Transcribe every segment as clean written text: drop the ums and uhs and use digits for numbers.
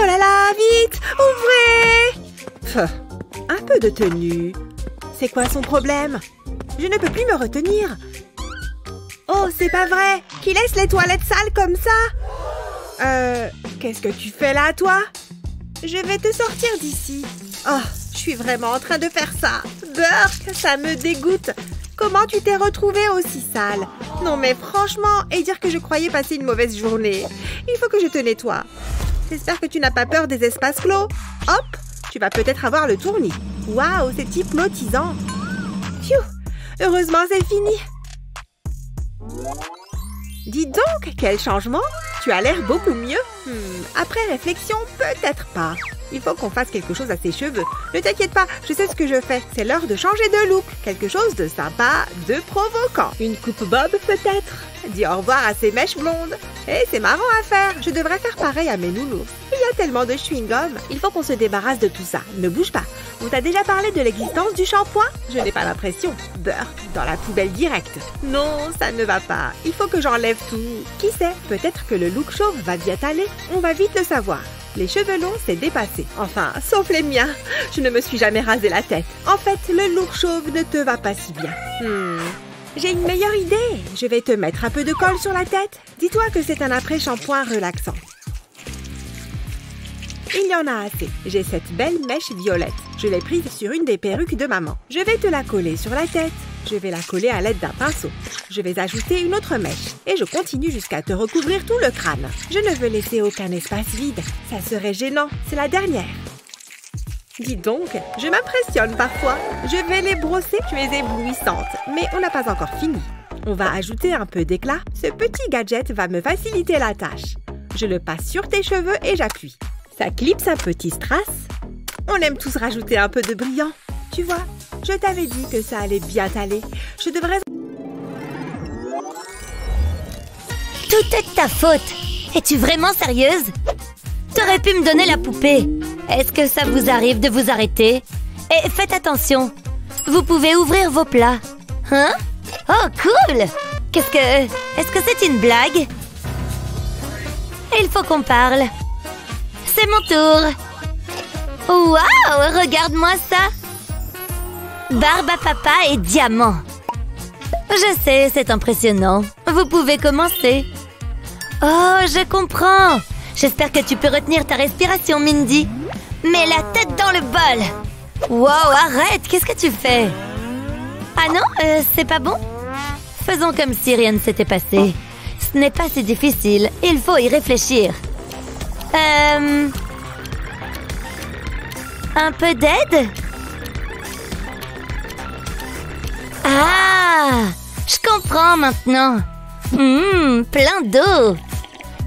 là là, vite, ouvrez! Un peu de tenue. C'est quoi son problème? Je ne peux plus me retenir. Oh, c'est pas vrai! Qui laisse les toilettes sales comme ça? Qu'est-ce que tu fais là, toi? Je vais te sortir d'ici. Oh, je suis vraiment en train de faire ça. Burk, ça me dégoûte. Comment tu t'es retrouvée aussi sale? Non mais franchement, et dire que je croyais passer une mauvaise journée. Il faut que je te nettoie. J'espère que tu n'as pas peur des espaces clos. Hop, tu vas peut-être avoir le tournis. Waouh, c'est hypnotisant. Phew, heureusement c'est fini. Dis donc, quel changement! Tu as l'air beaucoup mieux. Après réflexion, peut-être pas. Il faut qu'on fasse quelque chose à ses cheveux. Ne t'inquiète pas, je sais ce que je fais. C'est l'heure de changer de look. Quelque chose de sympa, de provoquant. Une coupe bob, peut-être? Dis au revoir à ces mèches blondes. Eh, c'est marrant à faire. Je devrais faire pareil à mes nounous. Il y a tellement de chewing-gum. Il faut qu'on se débarrasse de tout ça. Ne bouge pas. On t'a déjà parlé de l'existence du shampoing? Je n'ai pas l'impression. Beurre, dans la poubelle directe. Non, ça ne va pas. Il faut que j'enlève tout. Qui sait? Peut-être que le look chauve va bien aller. On va vite le savoir. Les cheveux longs, c'est dépassé. Enfin, sauf les miens. Je ne me suis jamais rasé la tête. En fait, le look chauve ne te va pas si bien. J'ai une meilleure idée. Je vais te mettre un peu de colle sur la tête. Dis-toi que c'est un après-shampoing relaxant. Il y en a assez. J'ai cette belle mèche violette. Je l'ai prise sur une des perruques de maman. Je vais te la coller sur la tête. Je vais la coller à l'aide d'un pinceau. Je vais ajouter une autre mèche. Et je continue jusqu'à te recouvrir tout le crâne. Je ne veux laisser aucun espace vide. Ça serait gênant. C'est la dernière. Dis donc, je m'impressionne parfois. Je vais les brosser. Tu es éblouissante. Mais on n'a pas encore fini. On va ajouter un peu d'éclat. Ce petit gadget va me faciliter la tâche. Je le passe sur tes cheveux et j'appuie. Ça clipse un petit strass. On aime tous rajouter un peu de brillant. Tu vois, je t'avais dit que ça allait bien t'aller. Je devrais... Tout est de ta faute. Es-tu vraiment sérieuse? T'aurais pu me donner la poupée. Est-ce que ça vous arrive de vous arrêter? Et faites attention. Vous pouvez ouvrir vos plats. Hein? Oh, cool! Est-ce que c'est une blague? Il faut qu'on parle. C'est mon tour. Waouh! Regarde-moi ça! Barbe à papa et diamant. Je sais, c'est impressionnant. Vous pouvez commencer. Oh, je comprends. J'espère que tu peux retenir ta respiration, Mindy. Mets la tête dans le bol. Wow, arrête! Qu'est-ce que tu fais? Ah non, c'est pas bon? Faisons comme si rien ne s'était passé. Ce n'est pas si difficile. Il faut y réfléchir. Un peu d'aide? Ah! Je comprends maintenant. Plein d'eau.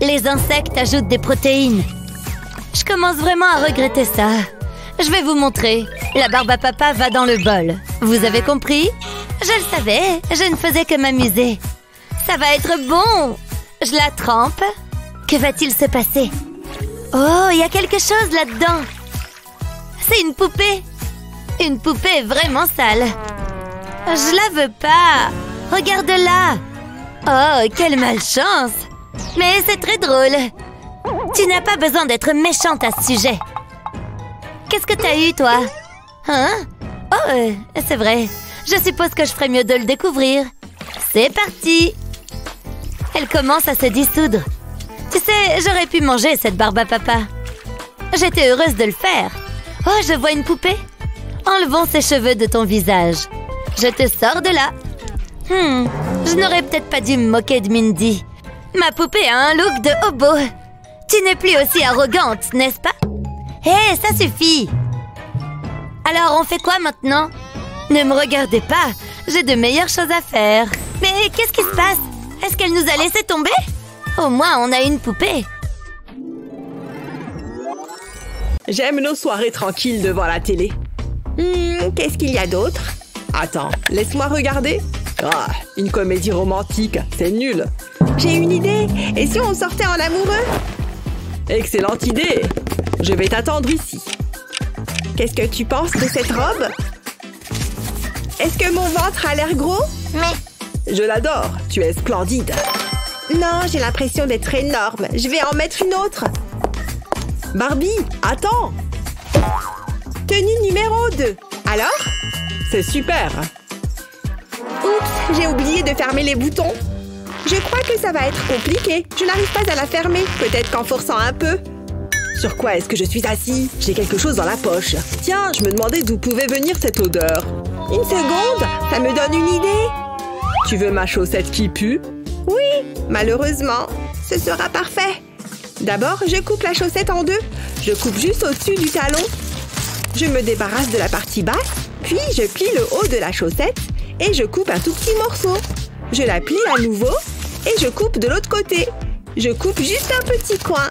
Les insectes ajoutent des protéines. Je commence vraiment à regretter ça. Je vais vous montrer. La barbe à papa va dans le bol. Vous avez compris? Je le savais. Je ne faisais que m'amuser. Ça va être bon. Je la trempe. Que va-t-il se passer? Oh, il y a quelque chose là-dedans. C'est une poupée. Une poupée vraiment sale. Je la veux pas. Regarde-la. Oh, quelle malchance. Mais c'est très drôle. Tu n'as pas besoin d'être méchante à ce sujet. Qu'est-ce que t'as eu, toi? Hein? Oh, c'est vrai. Je suppose que je ferais mieux de le découvrir. C'est parti. Elle commence à se dissoudre. Tu sais, j'aurais pu manger cette barbe à papa. J'étais heureuse de le faire. Oh, je vois une poupée. Enlevons ces cheveux de ton visage. Je te sors de là. Je n'aurais peut-être pas dû me moquer de Mindy. Ma poupée a un look de hobo. Tu n'es plus aussi arrogante, n'est-ce pas? Hé, ça suffit. Alors, on fait quoi maintenant? Ne me regardez pas. J'ai de meilleures choses à faire. Mais qu'est-ce qui se passe? Est-ce qu'elle nous a laissé tomber? Au moins, on a une poupée. J'aime nos soirées tranquilles devant la télé. Qu'est-ce qu'il y a d'autre? Attends, laisse-moi regarder. Ah, une comédie romantique, c'est nul. J'ai une idée. Et si on sortait en amoureux? Excellente idée. Je vais t'attendre ici. Qu'est-ce que tu penses de cette robe? Est-ce que mon ventre a l'air gros? Mais... Je l'adore. Tu es splendide. Non, j'ai l'impression d'être énorme. Je vais en mettre une autre. Barbie, attends! Tenue numéro 2. Alors? C'est super! Oups, j'ai oublié de fermer les boutons. Je crois que ça va être compliqué. Je n'arrive pas à la fermer. Peut-être qu'en forçant un peu. Sur quoi est-ce que je suis assis? J'ai quelque chose dans la poche. Tiens, je me demandais d'où pouvait venir cette odeur. Une seconde, ça me donne une idée. Tu veux ma chaussette qui pue? Oui, malheureusement. Ce sera parfait. D'abord, je coupe la chaussette en deux. Je coupe juste au-dessus du talon. Je me débarrasse de la partie basse. Puis, je plie le haut de la chaussette et je coupe un tout petit morceau. Je la plie à nouveau et je coupe de l'autre côté. Je coupe juste un petit coin.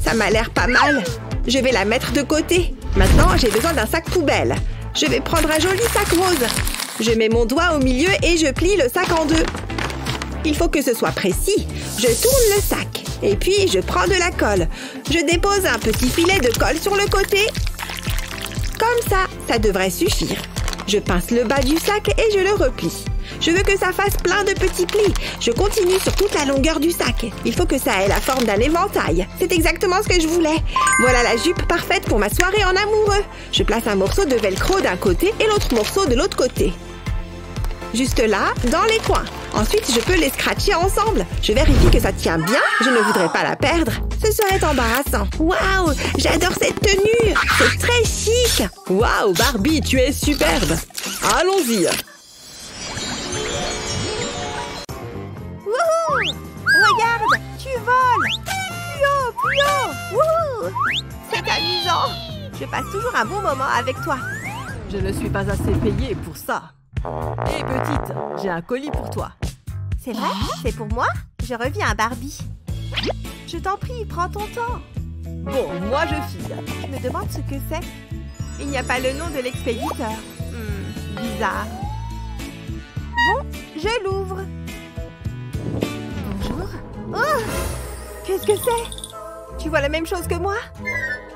Ça m'a l'air pas mal. Je vais la mettre de côté. Maintenant, j'ai besoin d'un sac poubelle. Je vais prendre un joli sac rose. Je mets mon doigt au milieu et je plie le sac en deux. Il faut que ce soit précis. Je tourne le sac. Et puis, je prends de la colle. Je dépose un petit filet de colle sur le côté. Comme ça devrait suffire. Je pince le bas du sac et je le replie. Je veux que ça fasse plein de petits plis. Je continue sur toute la longueur du sac. Il faut que ça ait la forme d'un éventail. C'est exactement ce que je voulais. Voilà la jupe parfaite pour ma soirée en amoureux. Je place un morceau de velcro d'un côté et l'autre morceau de l'autre côté. Juste là, dans les coins. Ensuite, je peux les scratcher ensemble. Je vérifie que ça tient bien. Je ne voudrais pas la perdre. Ce serait embarrassant. Waouh, j'adore cette tenue. C'est très chic. Waouh, Barbie, tu es superbe. Allons-y. Wouhou! Regarde, tu voles. Plus haut, plus haut. Wouhou! C'est amusant. Je passe toujours un bon moment avec toi. Je ne suis pas assez payée pour ça. Hé petite, j'ai un colis pour toi. C'est vrai? C'est pour moi? Je reviens à Barbie. Je t'en prie, prends ton temps. Bon, moi je file. Je me demande ce que c'est. Il n'y a pas le nom de l'expéditeur. Bizarre. Bon, je l'ouvre. Bonjour. Oh! Qu'est-ce que c'est? Tu vois la même chose que moi?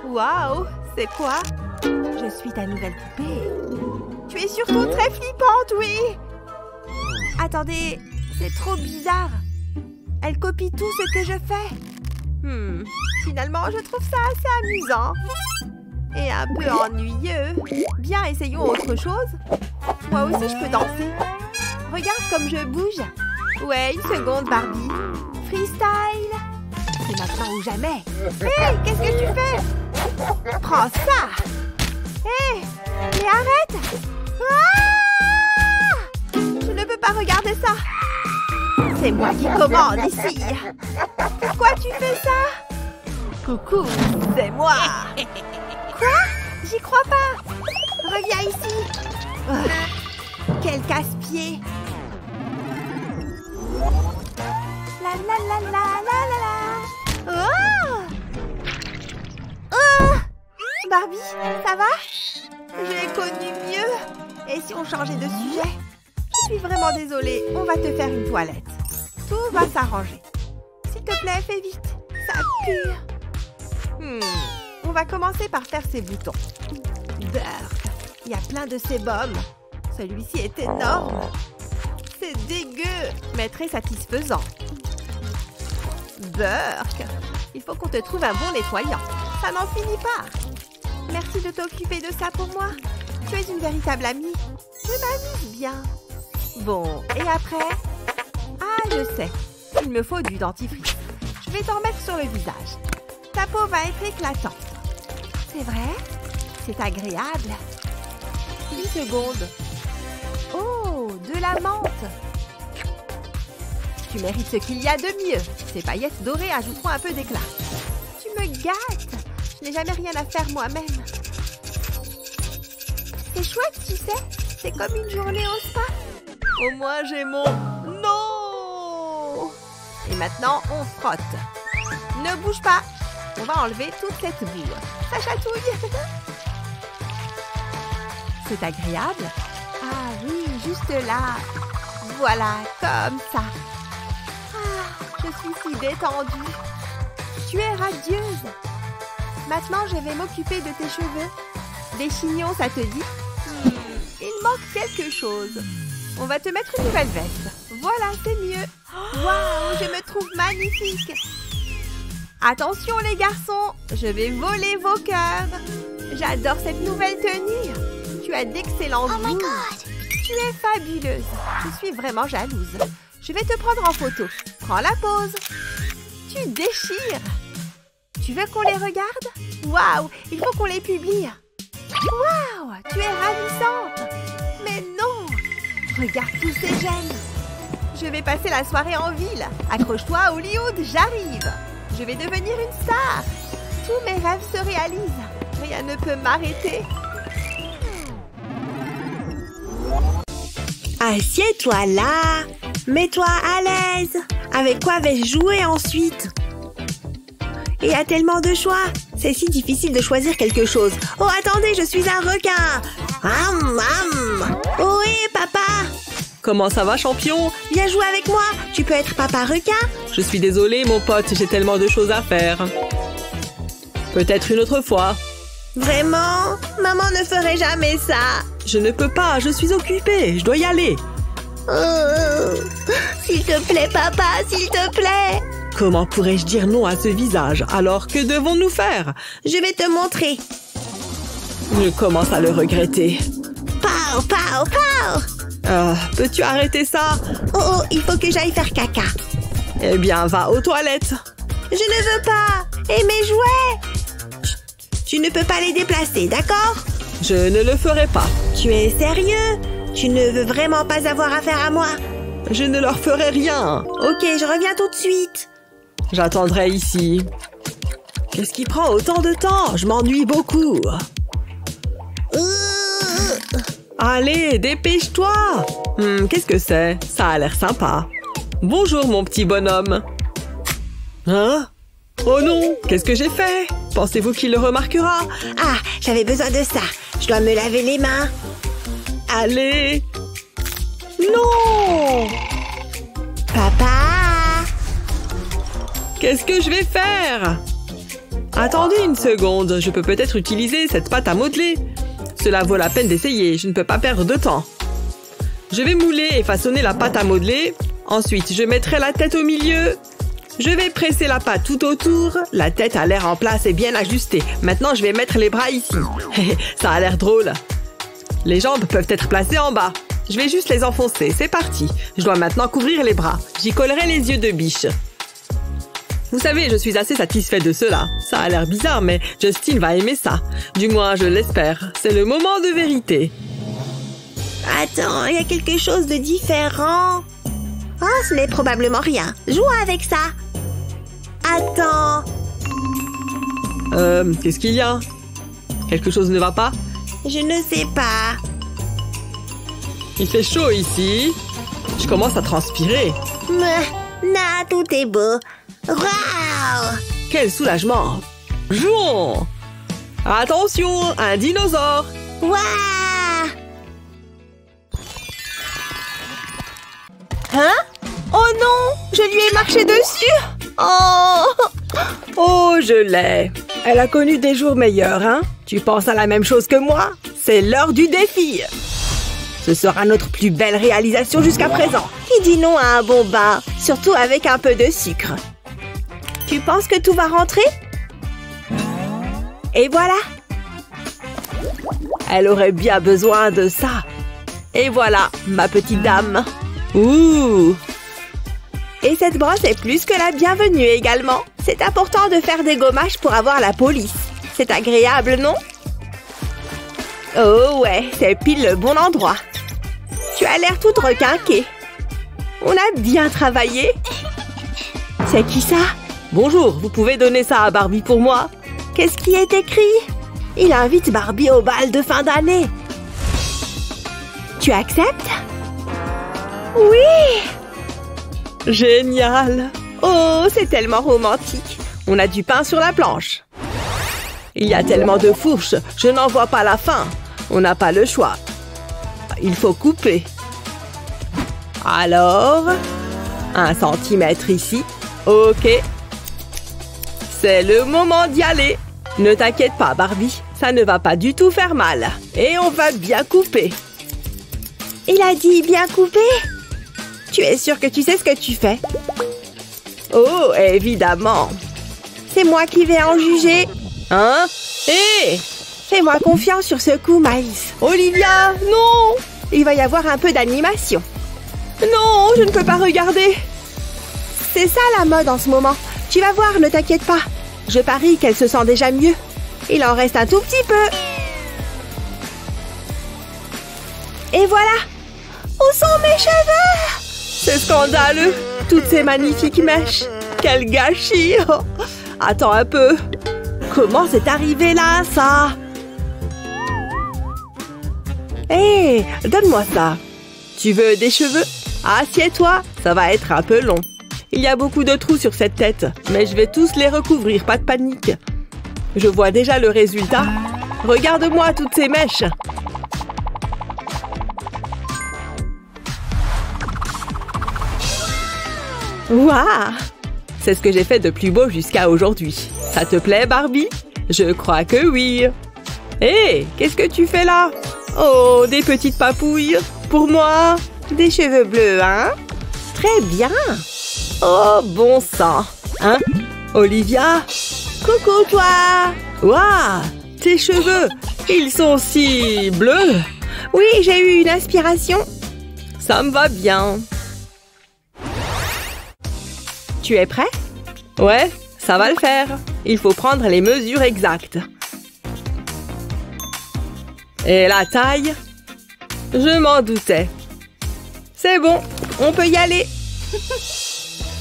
Waouh! C'est quoi? Je suis ta nouvelle poupée. Tu es surtout très flippante, oui! Attendez, c'est trop bizarre. Elle copie tout ce que je fais. Finalement, je trouve ça assez amusant. Et un peu ennuyeux. Bien, essayons autre chose. Moi aussi, je peux danser. Regarde comme je bouge. Ouais, une seconde, Barbie. Freestyle. C'est maintenant ou jamais. Hé, qu'est-ce que tu fais? Prends ça. Hé, mais arrête. Ah! Je ne peux pas regarder ça. C'est moi qui commande ici. Pourquoi tu fais ça? Coucou, c'est moi. Quoi? J'y crois pas. Reviens ici. Quel casse-pied. La la la la la la la. Oh! Barbie, ça va? J'ai connu mieux. Et si on changeait de sujet? Je suis vraiment désolée. On va te faire une toilette. Tout va s'arranger. S'il te plaît, fais vite. Ça pue. On va commencer par faire ces boutons. Burk. Il y a plein de sébum. Celui-ci est énorme. C'est dégueu, mais très satisfaisant. Burk. Il faut qu'on te trouve un bon nettoyant. Ça n'en finit pas. Merci de t'occuper de ça pour moi. Tu es une véritable amie. Je m'amuse bien. Bon, et après? Ah, je sais. Il me faut du dentifrice. Je vais t'en mettre sur le visage. Ta peau va être éclatante. C'est vrai? C'est agréable. Une seconde. Oh, de la menthe. Tu mérites ce qu'il y a de mieux. Ces paillettes dorées ajouteront un peu d'éclat. Tu me gâtes. Je n'ai jamais rien à faire moi-même. C'est chouette, tu sais. C'est comme une journée au spa. Au moins j'ai mon... Non! Et maintenant, on frotte. Ne bouge pas. On va enlever toute cette boue. Ça chatouille. C'est agréable. Ah oui, juste là. Voilà, comme ça. Ah, je suis si détendue. Tu es radieuse. Maintenant, je vais m'occuper de tes cheveux. Des chignons, ça te dit? Il manque quelque chose. On va te mettre une nouvelle veste. Voilà, c'est mieux. Waouh, je me trouve magnifique. Attention les garçons, je vais voler vos cœurs. J'adore cette nouvelle tenue. Tu as d'excellents goûts. Tu es fabuleuse. Je suis vraiment jalouse. Je vais te prendre en photo. Prends la pose. Tu déchires. Tu veux qu'on les regarde? Waouh, il faut qu'on les publie. Waouh, tu es ravissante. Mais non. Regarde tous ces gènes. Je vais passer la soirée en ville. Accroche-toi à Hollywood, j'arrive. Je vais devenir une star. Tous mes rêves se réalisent. Rien ne peut m'arrêter. Assieds-toi là. Mets-toi à l'aise. Avec quoi vais-je jouer ensuite? Il y a tellement de choix. C'est si difficile de choisir quelque chose. Oh, attendez, je suis un requin. Oui, papa. Comment ça va, champion? Viens jouer avec moi. Tu peux être papa requin? Je suis désolée, mon pote, j'ai tellement de choses à faire. Peut-être une autre fois. Vraiment? Maman ne ferait jamais ça. Je ne peux pas, je suis occupée, je dois y aller. S'il te plaît, papa, s'il te plaît. Comment pourrais-je dire non à ce visage? Alors, que devons-nous faire? Je vais te montrer. Je commence à le regretter. Pow, pow, pow. Peux-tu arrêter ça? Oh, il faut que j'aille faire caca. Eh bien, va aux toilettes. Je ne veux pas. Et mes jouets? Tu ne peux pas les déplacer, d'accord? Je ne le ferai pas. Tu es sérieux? Tu ne veux vraiment pas avoir affaire à moi? Je ne leur ferai rien. Ok, je reviens tout de suite. J'attendrai ici. Qu'est-ce qui prend autant de temps? Je m'ennuie beaucoup. Allez, dépêche-toi. Qu'est-ce que c'est? Ça a l'air sympa. Bonjour, mon petit bonhomme. Hein? Oh non, qu'est-ce que j'ai fait? Pensez-vous qu'il le remarquera? Ah, j'avais besoin de ça. Je dois me laver les mains. Allez! Non! Papa! Qu'est-ce que je vais faire? Attendez une seconde, je peux peut-être utiliser cette pâte à modeler. Cela vaut la peine d'essayer, je ne peux pas perdre de temps. Je vais mouler et façonner la pâte à modeler. Ensuite, je mettrai la tête au milieu. Je vais presser la pâte tout autour. La tête a l'air en place et bien ajustée. Maintenant, je vais mettre les bras ici. Ça a l'air drôle. Les jambes peuvent être placées en bas. Je vais juste les enfoncer, c'est parti. Je dois maintenant couvrir les bras. J'y collerai les yeux de biche. Vous savez, je suis assez satisfaite de cela. Ça a l'air bizarre, mais Justin va aimer ça. Du moins, je l'espère. C'est le moment de vérité. Attends, il y a quelque chose de différent. Oh, ce n'est probablement rien. Joue avec ça. Attends. Qu'est-ce qu'il y a? Quelque chose ne va pas? Je ne sais pas. Il fait chaud ici. Je commence à transpirer. Non, tout est beau. Waouh! Quel soulagement! Jouons! Attention, un dinosaure! Waouh! Hein? Oh non! Je lui ai marché dessus! Oh! Oh, je l'ai! Elle a connu des jours meilleurs, hein? Tu penses à la même chose que moi? C'est l'heure du défi! Ce sera notre plus belle réalisation jusqu'à présent. Qui dit non à un bon bain? Surtout avec un peu de sucre. Tu penses que tout va rentrer? Et voilà! Elle aurait bien besoin de ça. Et voilà, ma petite dame. Ouh! Et cette brosse est plus que la bienvenue également. C'est important de faire des gommages pour avoir la police. C'est agréable, non? Oh ouais, c'est pile le bon endroit. Tu as l'air toute requinquée. On a bien travaillé. C'est qui ça? Bonjour, vous pouvez donner ça à Barbie pour moi? Qu'est-ce qui est écrit? Il invite Barbie au bal de fin d'année. Tu acceptes? Oui! Génial! Oh, c'est tellement romantique. On a du pain sur la planche. Il y a tellement de fourches, je n'en vois pas la fin. On n'a pas le choix. Il faut couper. Alors, 1 centimètre ici. Ok. C'est le moment d'y aller. Ne t'inquiète pas, Barbie. Ça ne va pas du tout faire mal. Et on va bien couper. Il a dit bien couper? Tu es sûre que tu sais ce que tu fais? Oh, évidemment. C'est moi qui vais en juger. Hein? Hé! Fais-moi confiance sur ce coup, Maïs. Olivia, non! Il va y avoir un peu d'animation. Non, je ne peux pas regarder. C'est ça la mode en ce moment. Tu vas voir, ne t'inquiète pas. Je parie qu'elle se sent déjà mieux. Il en reste un tout petit peu. Et voilà. Où sont mes cheveux? C'est scandaleux. Toutes ces magnifiques mèches. Quel gâchis. Oh. Attends un peu. Comment c'est arrivé là, ça? Hé, donne-moi ça. Tu veux des cheveux? Assieds-toi, ça va être un peu long. Il y a beaucoup de trous sur cette tête, mais je vais tous les recouvrir, pas de panique. Je vois déjà le résultat. Regarde-moi toutes ces mèches. Waouh! C'est ce que j'ai fait de plus beau jusqu'à aujourd'hui. Ça te plaît, Barbie? Je crois que oui. Hé, qu'est-ce que tu fais là? Oh, des petites papouilles. Pour moi? Des cheveux bleus, hein? Très bien. Oh, bon sang. Hein? Olivia? Coucou, toi. Waouh! Tes cheveux, ils sont si bleus. Oui, j'ai eu une inspiration. Ça me va bien. Tu es prêt? Ouais, ça va le faire. Il faut prendre les mesures exactes. Et la taille? Je m'en doutais. C'est bon, on peut y aller.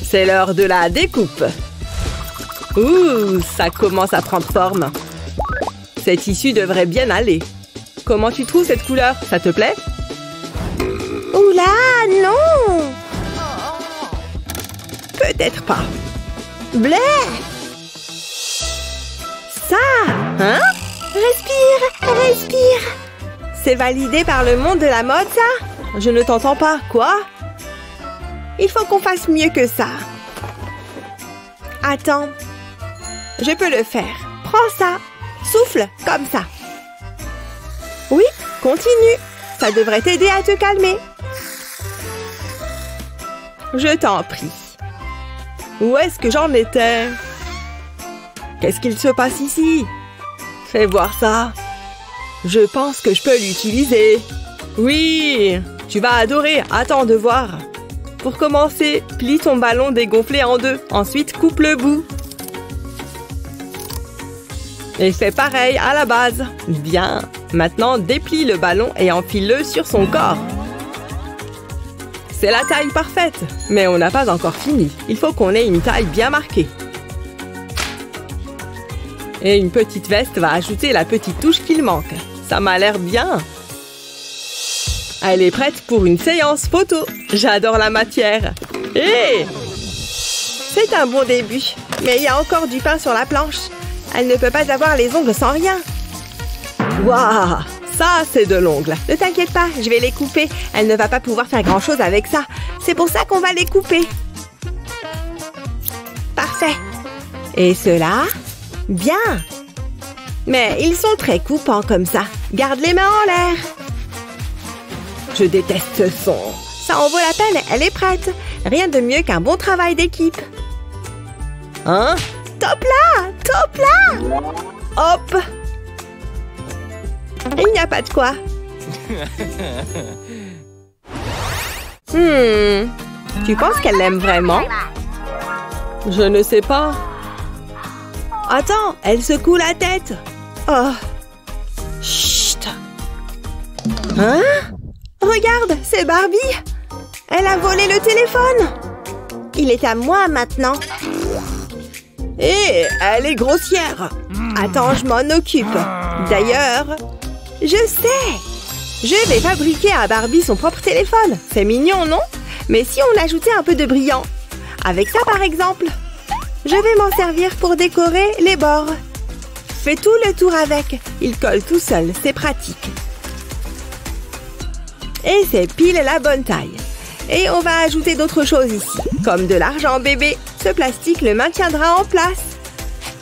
C'est l'heure de la découpe. Ouh, ça commence à prendre forme. Cette tissu devrait bien aller. Comment tu trouves cette couleur? Ça te plaît? Oula, non! Peut-être pas. Blé! Ça! Hein? Respire, respire! C'est validé par le monde de la mode, ça? Je ne t'entends pas. Quoi? Il faut qu'on fasse mieux que ça. Attends. Je peux le faire. Prends ça. Souffle, comme ça. Oui, continue. Ça devrait t'aider à te calmer. Je t'en prie. Où est-ce que j'en étais? Qu'est-ce qu'il se passe ici? Fais voir ça. Je pense que je peux l'utiliser. Oui, tu vas adorer. Attends de voir. Pour commencer, plie ton ballon dégonflé en deux. Ensuite, coupe le bout. Et fais pareil à la base. Bien. Maintenant, déplie le ballon et enfile-le sur son corps. C'est la taille parfaite, mais on n'a pas encore fini. Il faut qu'on ait une taille bien marquée. Et une petite veste va ajouter la petite touche qu'il manque. Ça m'a l'air bien. Elle est prête pour une séance photo. J'adore la matière. Hé! C'est un bon début, mais il y a encore du pain sur la planche. Elle ne peut pas avoir les ongles sans rien. Waouh! Ça, c'est de l'ongle. Ne t'inquiète pas, je vais les couper. Elle ne va pas pouvoir faire grand-chose avec ça. C'est pour ça qu'on va les couper. Parfait. Et cela? Bien. Mais ils sont très coupants comme ça. Garde les mains en l'air. Je déteste ce son. Ça en vaut la peine, elle est prête. Rien de mieux qu'un bon travail d'équipe. Hein? Top là! Top là! Hop! Il n'y a pas de quoi. Tu penses qu'elle l'aime vraiment? Je ne sais pas. Attends, elle secoue la tête. Oh. Chut. Hein? Regarde, c'est Barbie. Elle a volé le téléphone. Il est à moi maintenant. Hé, elle est grossière. Attends, je m'en occupe. D'ailleurs, je sais. Je vais fabriquer à Barbie son propre téléphone. C'est mignon, non? Mais si on ajoutait un peu de brillant? Avec ça, par exemple. Je vais m'en servir pour décorer les bords. Fais tout le tour avec. Il colle tout seul, c'est pratique. Et c'est pile la bonne taille. Et on va ajouter d'autres choses ici, comme de l'argent bébé. Ce plastique le maintiendra en place.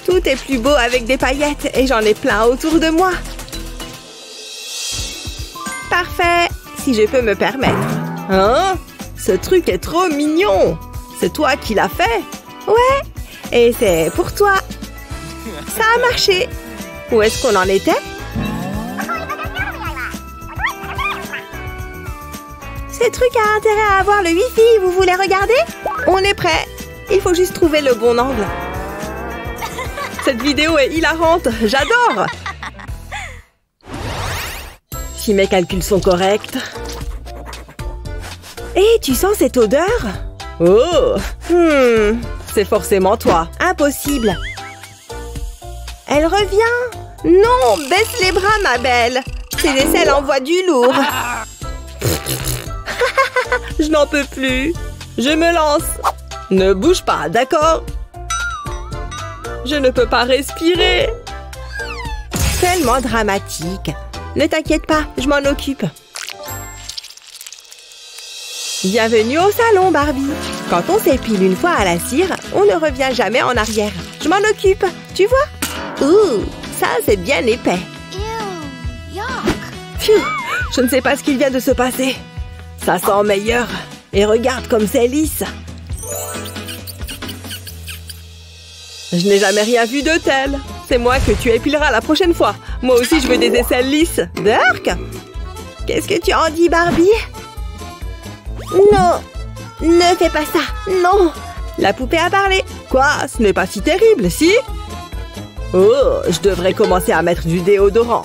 Tout est plus beau avec des paillettes et j'en ai plein autour de moi. Parfait, si je peux me permettre. Hein? Ce truc est trop mignon. C'est toi qui l'as fait? Ouais, et c'est pour toi. Ça a marché. Où est-ce qu'on en était? Ce truc a intérêt à avoir le Wi-Fi. Vous voulez regarder? On est prêt. Il faut juste trouver le bon angle. Cette vidéo est hilarante. J'adore. Si mes calculs sont corrects... Hé, tu sens cette odeur? Oh! C'est forcément toi. Impossible. Elle revient. Non, baisse les bras, ma belle. Ces aisselles envoient du lourd. Je n'en peux plus. Je me lance. Ne bouge pas, d'accord? Je ne peux pas respirer. Tellement dramatique. Ne t'inquiète pas, je m'en occupe. Bienvenue au salon, Barbie. Quand on s'épile une fois à la cire, on ne revient jamais en arrière. Je m'en occupe, tu vois? Ouh, ça c'est bien épais. Pfiou, je ne sais pas ce qu'il vient de se passer. Ça sent meilleur. Et regarde comme c'est lisse. Je n'ai jamais rien vu de tel. C'est moi que tu épileras la prochaine fois. Moi aussi, je veux des aisselles lisses. Dirk? Qu'est-ce que tu en dis, Barbie? Non, ne fais pas ça. Non. La poupée a parlé. Quoi? Ce n'est pas si terrible, si? Oh, je devrais commencer à mettre du déodorant.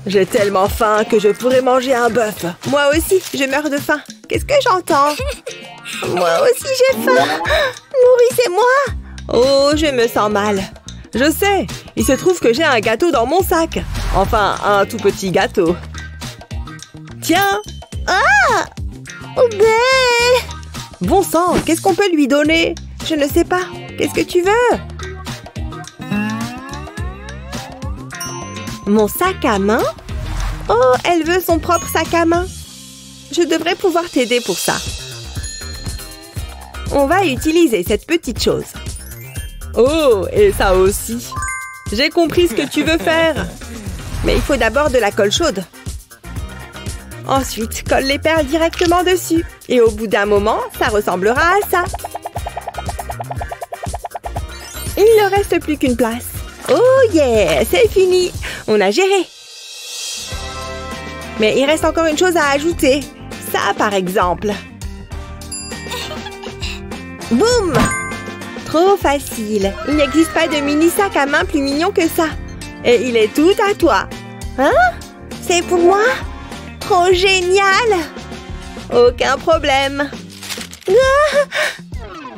J'ai tellement faim que je pourrais manger un bœuf. Moi aussi, je meurs de faim. Qu'est-ce que j'entends? Moi aussi, j'ai faim. Nourrissez-moi. Oh, je me sens mal. Je sais, il se trouve que j'ai un gâteau dans mon sac. Enfin, un tout petit gâteau. Tiens. Ah! Obé! Bon sang, qu'est-ce qu'on peut lui donner? Je ne sais pas. Qu'est-ce que tu veux? Mon sac à main? Oh, elle veut son propre sac à main. Je devrais pouvoir t'aider pour ça. On va utiliser cette petite chose. Oh, et ça aussi. J'ai compris ce que tu veux faire. Mais il faut d'abord de la colle chaude. Ensuite, colle les perles directement dessus. Et au bout d'un moment, ça ressemblera à ça. Il ne reste plus qu'une place. Oh yeah, c'est fini. On a géré. Mais il reste encore une chose à ajouter. Ça, par exemple. Boum! Trop facile. Il n'existe pas de mini sac à main plus mignon que ça. Et il est tout à toi. Hein? C'est pour moi? Trop génial! Aucun problème. Ah!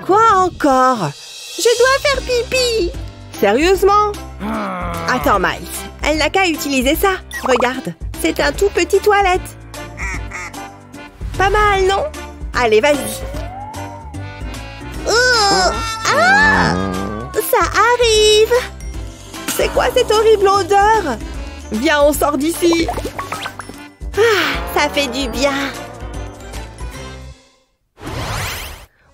Quoi encore? Je dois faire pipi! Sérieusement? Attends, Miles. Elle n'a qu'à utiliser ça. Regarde, c'est un tout petit toilette. Pas mal, non? Allez, vas-y. Oh! Ah! Ça arrive! C'est quoi cette horrible odeur? Viens, on sort d'ici. Ah, ça fait du bien.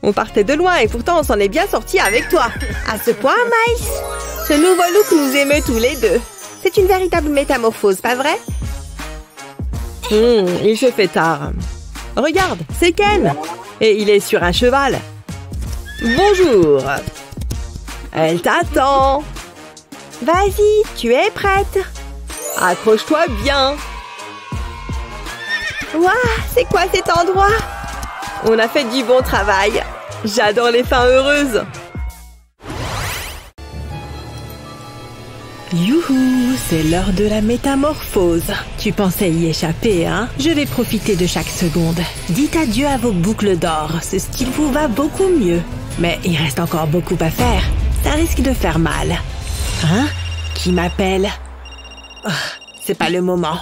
On partait de loin et pourtant on s'en est bien sortis avec toi. À ce point, Miles, ce nouveau look nous émeut tous les deux. C'est une véritable métamorphose, pas vrai? Il se fait tard. Regarde, c'est Ken. Et il est sur un cheval. Bonjour. Elle t'attend. Vas-y, tu es prête. Accroche-toi bien. Waouh, c'est quoi cet endroit? On a fait du bon travail. J'adore les fins heureuses. Youhou, c'est l'heure de la métamorphose. Tu pensais y échapper, hein? Je vais profiter de chaque seconde. Dites adieu à vos boucles d'or. Ce style vous va beaucoup mieux. Mais il reste encore beaucoup à faire. Ça risque de faire mal. Hein? Qui m'appelle? Oh, c'est pas le moment.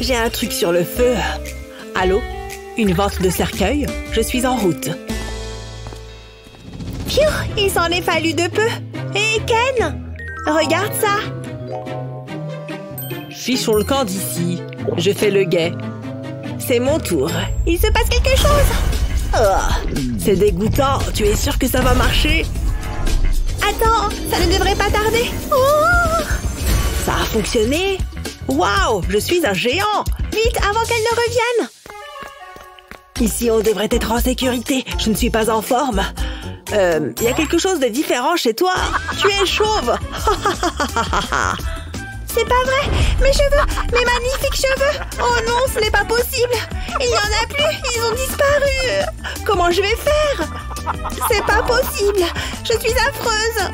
J'ai un truc sur le feu. Allô? Une vente de cercueil? Je suis en route. Pfiou! Il s'en est fallu de peu. Hé, Ken! Regarde ça! Fichons le camp d'ici. Je fais le guet. C'est mon tour. Il se passe quelque chose! Oh, c'est dégoûtant. Tu es sûr que ça va marcher? Attends, ça ne devrait pas tarder. Oh! Ça a fonctionné? Waouh, je suis un géant! Vite, avant qu'elle ne revienne! Ici, on devrait être en sécurité. Je ne suis pas en forme. Il y a quelque chose de différent chez toi. Tu es chauve. C'est pas vrai! Mes cheveux! Mes magnifiques cheveux! Oh non, ce n'est pas possible! Il n'y en a plus! Ils ont disparu! Comment je vais faire? C'est pas possible! Je suis affreuse!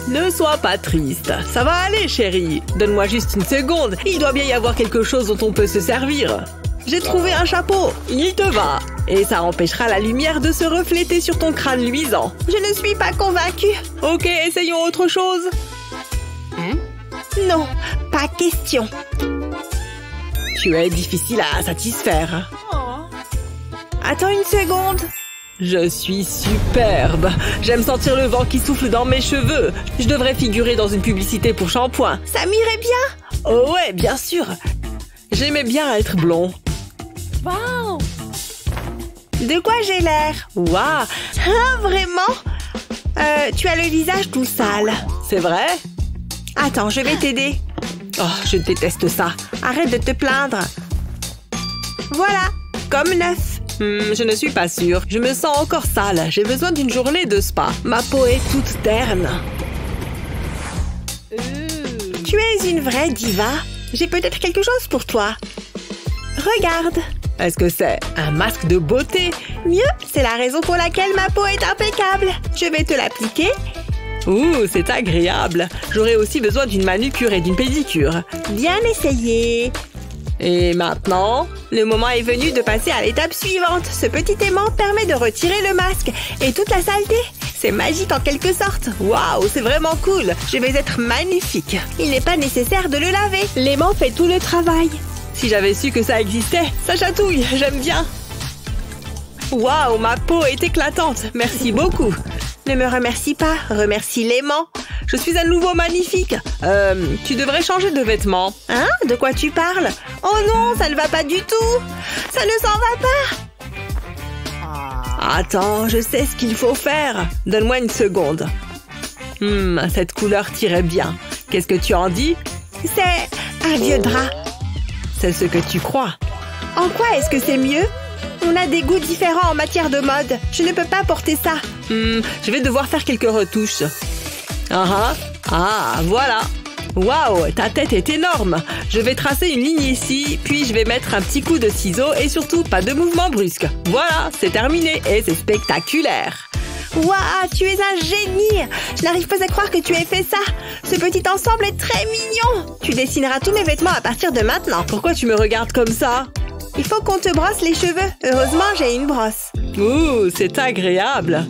Ne sois pas triste. Ça va aller, chérie. Donne-moi juste une seconde. Il doit bien y avoir quelque chose dont on peut se servir. J'ai trouvé un chapeau. Il te va. Et ça empêchera la lumière de se refléter sur ton crâne luisant. Je ne suis pas convaincue. Ok, essayons autre chose. Non, pas question. Tu es difficile à satisfaire. Attends une seconde. Je suis superbe. J'aime sentir le vent qui souffle dans mes cheveux. Je devrais figurer dans une publicité pour shampoing. Ça m'irait bien. Oh ouais, bien sûr. J'aimais bien être blond. Wow! De quoi j'ai l'air? Waouh, Ah, vraiment? Tu as le visage tout sale. c'est vrai? Attends, je vais t'aider. Oh, je déteste ça. Arrête de te plaindre. Voilà, comme neuf. Je ne suis pas sûre. Je me sens encore sale. J'ai besoin d'une journée de spa. Ma peau est toute terne. Tu es une vraie diva. J'ai peut-être quelque chose pour toi. Regarde. Est-ce que c'est un masque de beauté? Mieux, c'est la raison pour laquelle ma peau est impeccable. Je vais te l'appliquer. Ouh, c'est agréable. J'aurais aussi besoin d'une manucure et d'une pédicure. Bien essayé. Et maintenant? Le moment est venu de passer à l'étape suivante. Ce petit aimant permet de retirer le masque et toute la saleté. C'est magique en quelque sorte. Waouh, c'est vraiment cool. Je vais être magnifique. Il n'est pas nécessaire de le laver. L'aimant fait tout le travail. Si j'avais su que ça existait, ça chatouille, j'aime bien. Waouh, ma peau est éclatante. Merci beaucoup. Ne me remercie pas, remercie l'aimant. Je suis à nouveau magnifique. Tu devrais changer de vêtements. Hein? De quoi tu parles? Oh non, ça ne va pas du tout. Ça ne s'en va pas. Attends, je sais ce qu'il faut faire. Donne-moi une seconde. Cette couleur t'irait bien. Qu'est-ce que tu en dis? C'est un vieux drap. C'est ce que tu crois. En quoi est-ce que c'est mieux? On a des goûts différents en matière de mode. Je ne peux pas porter ça. Je vais devoir faire quelques retouches. Ah, voilà. Waouh, ta tête est énorme. Je vais tracer une ligne ici, puis je vais mettre un petit coup de ciseau et surtout pas de mouvement brusque. Voilà, c'est terminé et c'est spectaculaire. Waouh, tu es un génie! Je n'arrive pas à croire que tu aies fait ça. Ce petit ensemble est très mignon. Tu dessineras tous mes vêtements à partir de maintenant. Pourquoi tu me regardes comme ça? Il faut qu'on te brosse les cheveux. Heureusement, j'ai une brosse. Ouh, c'est agréable.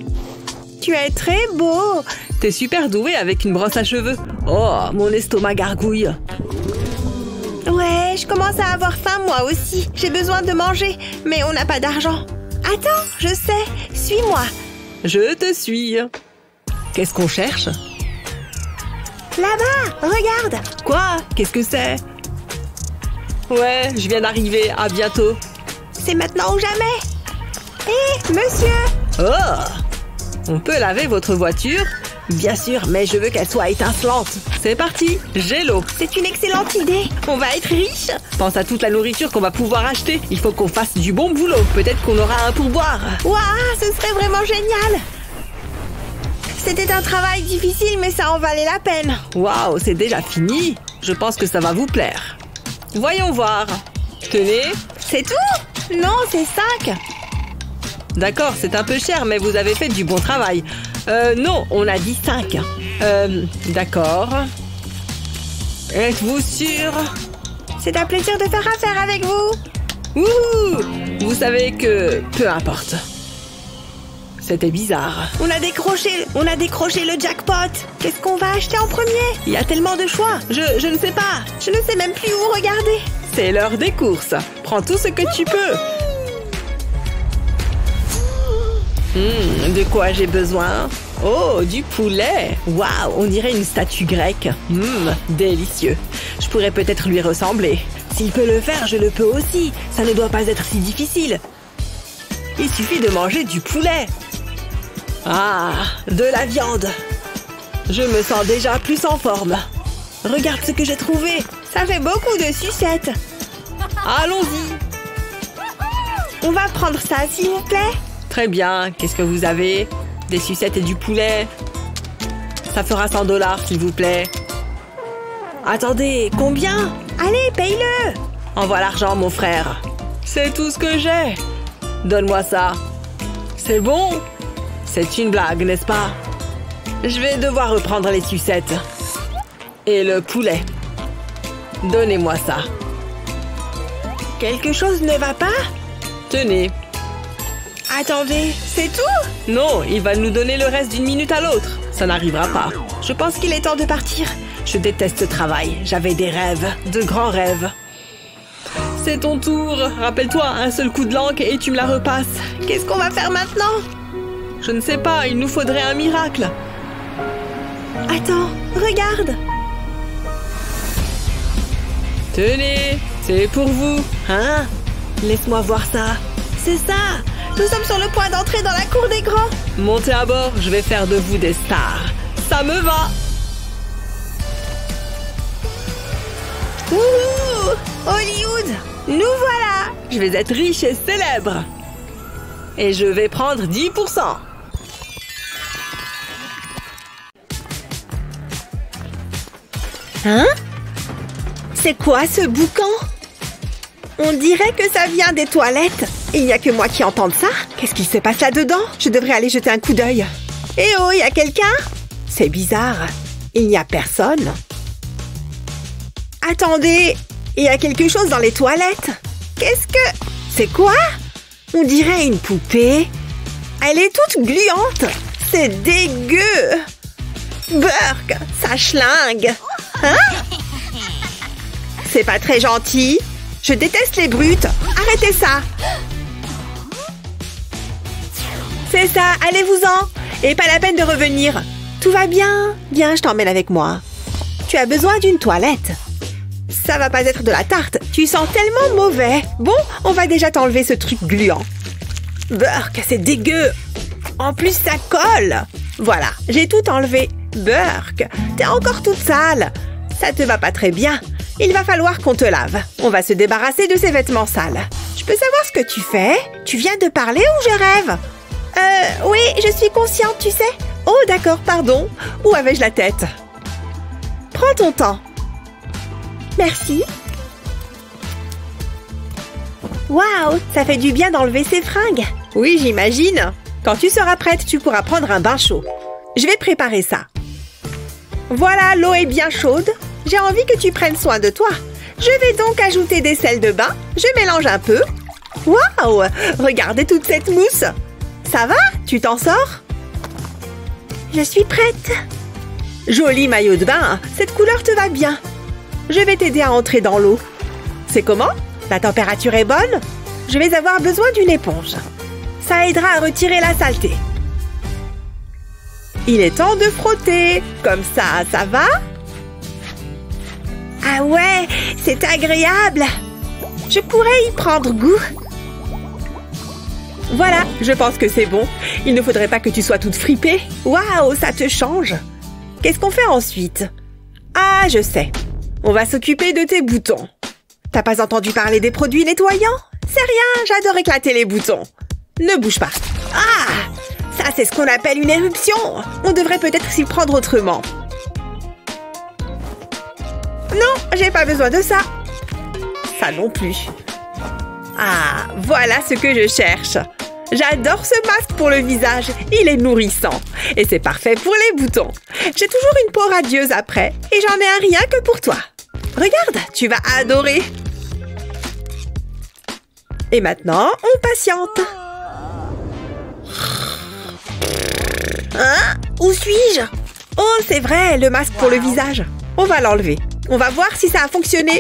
Tu es très beau. T'es super doué avec une brosse à cheveux. Oh, mon estomac gargouille. Ouais, je commence à avoir faim moi aussi. J'ai besoin de manger, mais on n'a pas d'argent. Attends, je sais. Suis-moi. Je te suis. Qu'est-ce qu'on cherche? Là-bas, regarde. Quoi? Qu'est-ce que c'est? Ouais, je viens d'arriver. À bientôt. C'est maintenant ou jamais. Hé, monsieur. Oh! On peut laver votre voiture? Bien sûr, mais je veux qu'elle soit étincelante. C'est parti, j'ai l'eau. C'est une excellente idée. On va être riche. Pense à toute la nourriture qu'on va pouvoir acheter. Il faut qu'on fasse du bon boulot. Peut-être qu'on aura un pourboire. Waouh, ce serait vraiment génial. C'était un travail difficile, mais ça en valait la peine. Waouh, c'est déjà fini. Je pense que ça va vous plaire. Voyons voir. Tenez. C'est tout? Non, c'est 5. D'accord, c'est un peu cher, mais vous avez fait du bon travail. Non, on a dit 5. D'accord. Êtes-vous sûr? C'est un plaisir de faire affaire avec vous. Wouhou! Vous savez que... peu importe. C'était bizarre. On a décroché le jackpot. Qu'est-ce qu'on va acheter en premier? Il y a tellement de choix. Je ne sais pas. Je ne sais même plus où regarder. C'est l'heure des courses. Prends tout ce que tu peux. De quoi j'ai besoin? Oh, du poulet! Waouh, on dirait une statue grecque. Délicieux. Je pourrais peut-être lui ressembler. S'il peut le faire, je le peux aussi. Ça ne doit pas être si difficile. Il suffit de manger du poulet. Ah, de la viande. Je me sens déjà plus en forme. Regarde ce que j'ai trouvé. Ça fait beaucoup de sucettes. Allons-y. On va prendre ça, s'il vous plaît. Très bien. Qu'est-ce que vous avez? Des sucettes et du poulet. Ça fera 100 $, s'il vous plaît. Attendez, combien? Allez, paye-le. Envoie l'argent, mon frère. C'est tout ce que j'ai. Donne-moi ça. C'est bon? C'est une blague, n'est-ce pas? Je vais devoir reprendre les sucettes. Et le poulet. Donnez-moi ça. Quelque chose ne va pas? Tenez. Attendez, c'est tout? Non, il va nous donner le reste d'une minute à l'autre. Ça n'arrivera pas. Je pense qu'il est temps de partir. Je déteste ce travail. J'avais des rêves, de grands rêves. C'est ton tour. Rappelle-toi, un seul coup de langue et tu me la repasses. Qu'est-ce qu'on va faire maintenant? Je ne sais pas, il nous faudrait un miracle. Attends, regarde. Tenez, c'est pour vous. Hein? Laisse-moi voir ça. C'est ça. Nous sommes sur le point d'entrer dans la cour des grands. Montez à bord, je vais faire de vous des stars. Ça me va. Wouhou! Hollywood! Nous voilà! Je vais être riche et célèbre. Et je vais prendre 10%. Hein? C'est quoi ce boucan? On dirait que ça vient des toilettes. Il n'y a que moi qui entende ça. Qu'est-ce qu'il se passe là-dedans? Je devrais aller jeter un coup d'œil. Eh oh, il y a quelqu'un? C'est bizarre. Il n'y a personne. Attendez, il y a quelque chose dans les toilettes. Qu'est-ce que... C'est quoi? On dirait une poupée. Elle est toute gluante. C'est dégueu. Burk, ça schlingue. Hein? C'est pas très gentil. Je déteste les brutes. Arrêtez ça. C'est ça, allez-vous-en. Et pas la peine de revenir. Tout va bien. Viens, je t'emmène avec moi. Tu as besoin d'une toilette. Ça va pas être de la tarte. Tu sens tellement mauvais. Bon, on va déjà t'enlever ce truc gluant. Burk, c'est dégueu. En plus, ça colle. Voilà, j'ai tout enlevé. Burk, t'es encore toute sale. Ça te va pas très bien. Il va falloir qu'on te lave. On va se débarrasser de ces vêtements sales. Je peux savoir ce que tu fais? Tu viens de parler ou je rêve? Oui, je suis consciente, tu sais. Oh, d'accord, pardon. Où avais-je la tête? Prends ton temps. Merci. Waouh, ça fait du bien d'enlever ces fringues. Oui, j'imagine. Quand tu seras prête, tu pourras prendre un bain chaud. Je vais préparer ça. Voilà, l'eau est bien chaude. J'ai envie que tu prennes soin de toi. Je vais donc ajouter des sels de bain. Je mélange un peu. Waouh, regardez toute cette mousse. Ça va? Tu t'en sors? Je suis prête. Joli maillot de bain. Cette couleur te va bien. Je vais t'aider à entrer dans l'eau. C'est comment? La température est bonne? Je vais avoir besoin d'une éponge. Ça aidera à retirer la saleté. Il est temps de frotter. Comme ça, ça va? Ah ouais, c'est agréable. Je pourrais y prendre goût. Voilà, je pense que c'est bon. Il ne faudrait pas que tu sois toute fripée. Waouh, ça te change. Qu'est-ce qu'on fait ensuite? Ah, je sais. On va s'occuper de tes boutons. T'as pas entendu parler des produits nettoyants? C'est rien, j'adore éclater les boutons. Ne bouge pas. Ah! Ça, c'est ce qu'on appelle une éruption. On devrait peut-être s'y prendre autrement. Non, j'ai pas besoin de ça. Ça non plus. Ah, voilà ce que je cherche. J'adore ce masque pour le visage. Il est nourrissant. Et c'est parfait pour les boutons. J'ai toujours une peau radieuse après. Et j'en ai un rien que pour toi. Regarde, tu vas adorer. Et maintenant, on patiente. Hein? Où suis-je? Oh, c'est vrai, le masque pour le visage. On va l'enlever. On va voir si ça a fonctionné.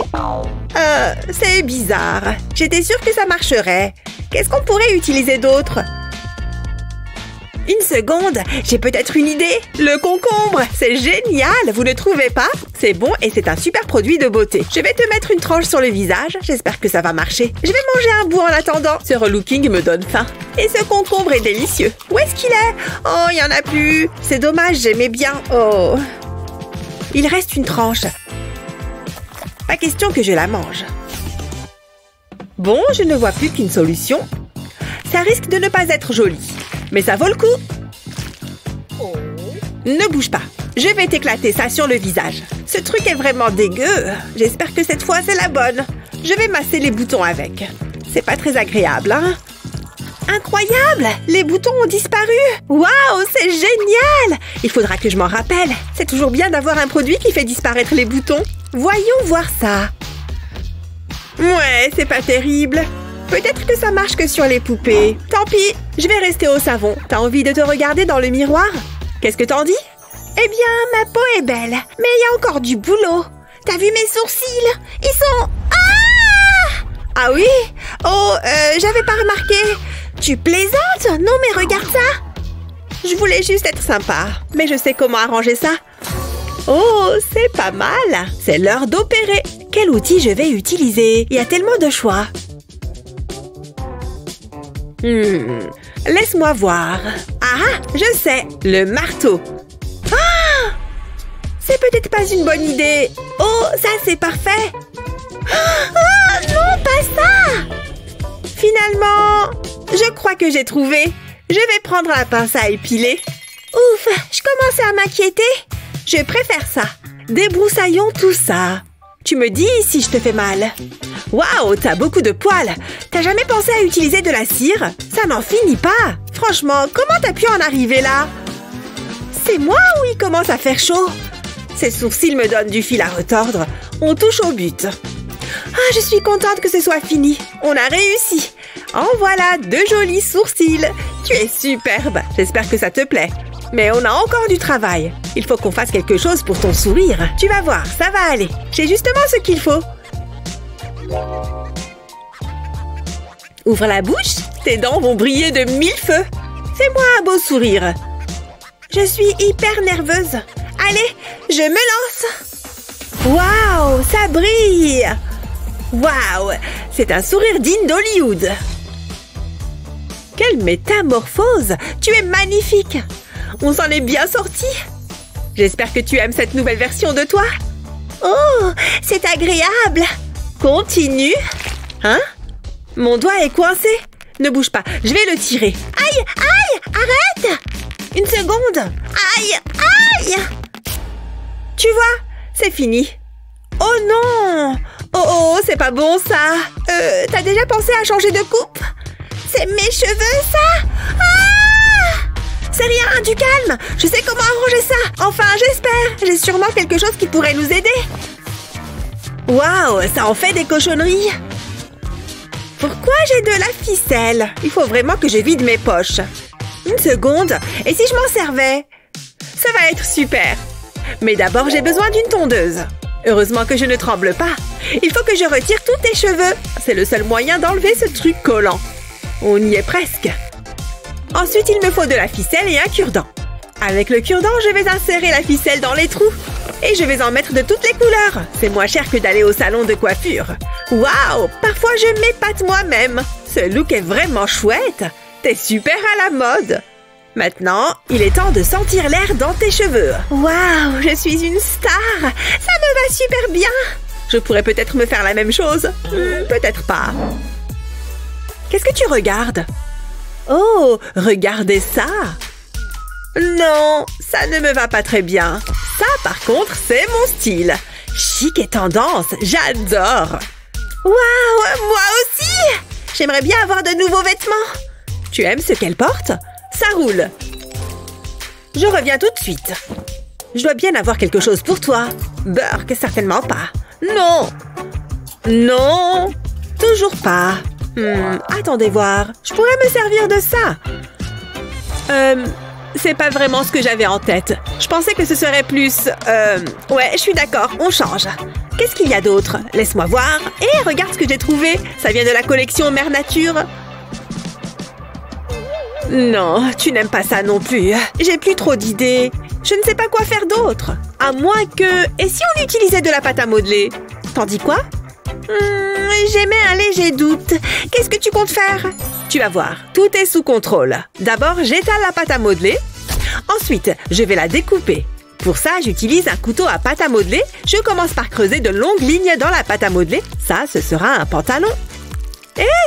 C'est bizarre. J'étais sûre que ça marcherait. Qu'est-ce qu'on pourrait utiliser d'autre? Une seconde, j'ai peut-être une idée. Le concombre, c'est génial, vous ne trouvez pas? C'est bon et c'est un super produit de beauté. Je vais te mettre une tranche sur le visage, j'espère que ça va marcher. Je vais manger un bout en attendant. Ce relooking me donne faim. Et ce concombre est délicieux. Où est-ce qu'il est? Oh, il n'y en a plus. C'est dommage, j'aimais bien. Oh. Il reste une tranche. Pas question que je la mange. Bon, je ne vois plus qu'une solution. Ça risque de ne pas être joli. Mais ça vaut le coup. Ne bouge pas. Je vais t'éclater ça sur le visage. Ce truc est vraiment dégueu. J'espère que cette fois, c'est la bonne. Je vais masser les boutons avec. C'est pas très agréable, hein? Incroyable! Les boutons ont disparu! Waouh, c'est génial! Il faudra que je m'en rappelle. C'est toujours bien d'avoir un produit qui fait disparaître les boutons. Voyons voir ça. Ouais, c'est pas terrible. Peut-être que ça marche que sur les poupées. Tant pis, je vais rester au savon. T'as envie de te regarder dans le miroir? Qu'est-ce que t'en dis? Eh bien, ma peau est belle, mais il y a encore du boulot. T'as vu mes sourcils? Ils sont... Ah oui? Oh, j'avais pas remarqué. Tu plaisantes? Non, mais regarde ça. Je voulais juste être sympa, mais je sais comment arranger ça. Oh, c'est pas mal. C'est l'heure d'opérer. Quel outil je vais utiliser? Il y a tellement de choix. Laisse-moi voir. Ah, je sais. Le marteau. Ah! C'est peut-être pas une bonne idée. Oh, ça c'est parfait. Ah, non, pas ça! Finalement, je crois que j'ai trouvé. Je vais prendre la pince à épiler. Ouf, je commençais à m'inquiéter. Je préfère ça. Débroussaillons tout ça. Tu me dis si je te fais mal. Waouh, t'as beaucoup de poils. T'as jamais pensé à utiliser de la cire? Ça n'en finit pas. Franchement, comment t'as pu en arriver là? C'est moi ou il commence à faire chaud? Ces sourcils me donnent du fil à retordre. On touche au but. Ah, je suis contente que ce soit fini. On a réussi. En voilà, 2 jolis sourcils. Tu es superbe. J'espère que ça te plaît. Mais on a encore du travail. Il faut qu'on fasse quelque chose pour ton sourire. Tu vas voir, ça va aller. J'ai justement ce qu'il faut. Ouvre la bouche. Tes dents vont briller de 1000 feux. Fais-moi un beau sourire. Je suis hyper nerveuse. Allez, je me lance. Waouh, ça brille. Waouh, c'est un sourire digne d'Hollywood. Quelle métamorphose. Tu es magnifique. On s'en est bien sorti. J'espère que tu aimes cette nouvelle version de toi. Oh, c'est agréable. Continue. Hein? Mon doigt est coincé. Ne bouge pas, je vais le tirer. Aïe, aïe, arrête. Une seconde. Aïe, aïe. Tu vois, c'est fini. Oh non. Oh, c'est pas bon ça. T'as déjà pensé à changer de coupe? C'est mes cheveux ça. Ah! C'est rien, du calme. Je sais comment arranger ça. Enfin, j'espère. J'ai sûrement quelque chose qui pourrait nous aider. Waouh, ça en fait des cochonneries. Pourquoi j'ai de la ficelle? Il faut vraiment que je vide mes poches. Une seconde. Et si je m'en servais? Ça va être super. Mais d'abord, j'ai besoin d'une tondeuse. Heureusement que je ne tremble pas. Il faut que je retire tous tes cheveux. C'est le seul moyen d'enlever ce truc collant. On y est presque. Ensuite, il me faut de la ficelle et un cure-dent. Avec le cure-dent, je vais insérer la ficelle dans les trous. Et je vais en mettre de toutes les couleurs. C'est moins cher que d'aller au salon de coiffure. Waouh, parfois je m'épate moi-même. Ce look est vraiment chouette. T'es super à la mode. Maintenant, il est temps de sentir l'air dans tes cheveux. Waouh, je suis une star. Ça me va super bien. Je pourrais peut-être me faire la même chose. Peut-être pas. Qu'est-ce que tu regardes? Oh, regardez ça. Non, ça ne me va pas très bien. Ça, par contre, c'est mon style. Chic et tendance, j'adore. Waouh, moi aussi. J'aimerais bien avoir de nouveaux vêtements. Tu aimes ce qu'elle porte? Ça roule. Je reviens tout de suite. Je dois bien avoir quelque chose pour toi. Burke, certainement pas. Non. Non. Toujours pas. Attendez voir. Je pourrais me servir de ça. C'est pas vraiment ce que j'avais en tête. Je pensais que ce serait plus... Ouais, je suis d'accord, on change. Qu'est-ce qu'il y a d'autre? Laisse-moi voir. Et regarde ce que j'ai trouvé. Ça vient de la collection Mère Nature. Non, tu n'aimes pas ça non plus. J'ai plus trop d'idées. Je ne sais pas quoi faire d'autre. À moins que... Et si on utilisait de la pâte à modeler? T'en dis quoi? J'émets un léger doute. Qu'est-ce que tu comptes faire? Tu vas voir, tout est sous contrôle. D'abord, j'étale la pâte à modeler. Ensuite, je vais la découper. Pour ça, j'utilise un couteau à pâte à modeler. Je commence par creuser de longues lignes dans la pâte à modeler. Ça, ce sera un pantalon.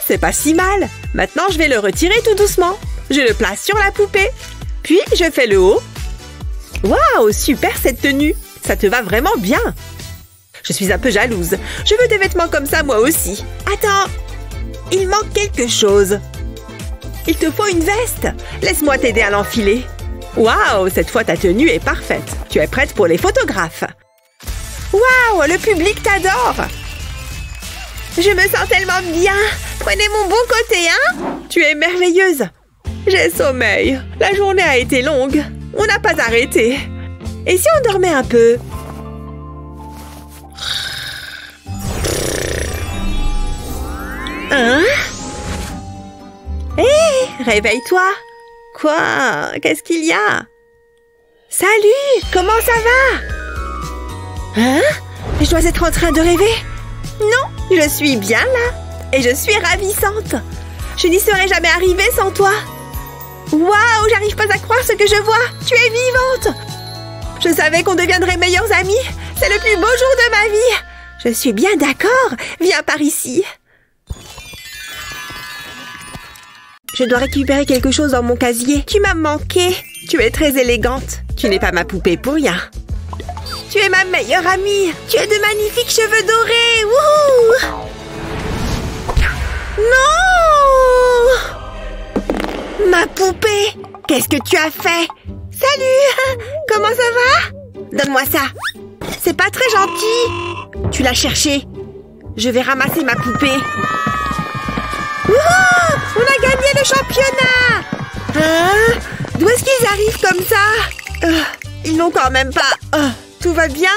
C'est pas si mal. Maintenant, je vais le retirer tout doucement. Je le place sur la poupée. Puis, je fais le haut. Waouh, super cette tenue. Ça te va vraiment bien. Je suis un peu jalouse. Je veux des vêtements comme ça moi aussi. Attends, il manque quelque chose. Il te faut une veste. Laisse-moi t'aider à l'enfiler. Waouh, cette fois ta tenue est parfaite. Tu es prête pour les photographes. Waouh, le public t'adore. Je me sens tellement bien. Prenez mon bon côté, hein? Tu es merveilleuse. J'ai sommeil. La journée a été longue. On n'a pas arrêté. Et si on dormait un peu? Hein? Hé, réveille-toi. Quoi? Qu'est-ce qu'il y a? Salut, comment ça va? Hein? Je dois être en train de rêver? Non, je suis bien là. Et je suis ravissante. Je n'y serais jamais arrivée sans toi. Waouh, j'arrive pas à croire ce que je vois. Tu es vivante. Je savais qu'on deviendrait meilleurs amis. C'est le plus beau jour de ma vie. Je suis bien d'accord. Viens par ici. Je dois récupérer quelque chose dans mon casier. Tu m'as manqué. Tu es très élégante. Tu n'es pas ma poupée pour rien. Tu es ma meilleure amie. Tu as de magnifiques cheveux dorés. Wouhou! Non! Ma poupée! Qu'est-ce que tu as fait? Salut! Comment ça va? Donne-moi ça. C'est pas très gentil. Tu l'as cherché. Je vais ramasser ma poupée. Wouhou! On a gagné le championnat! Hein? D'où est-ce qu'ils arrivent comme ça? Ils n'ont quand même pas... tout va bien?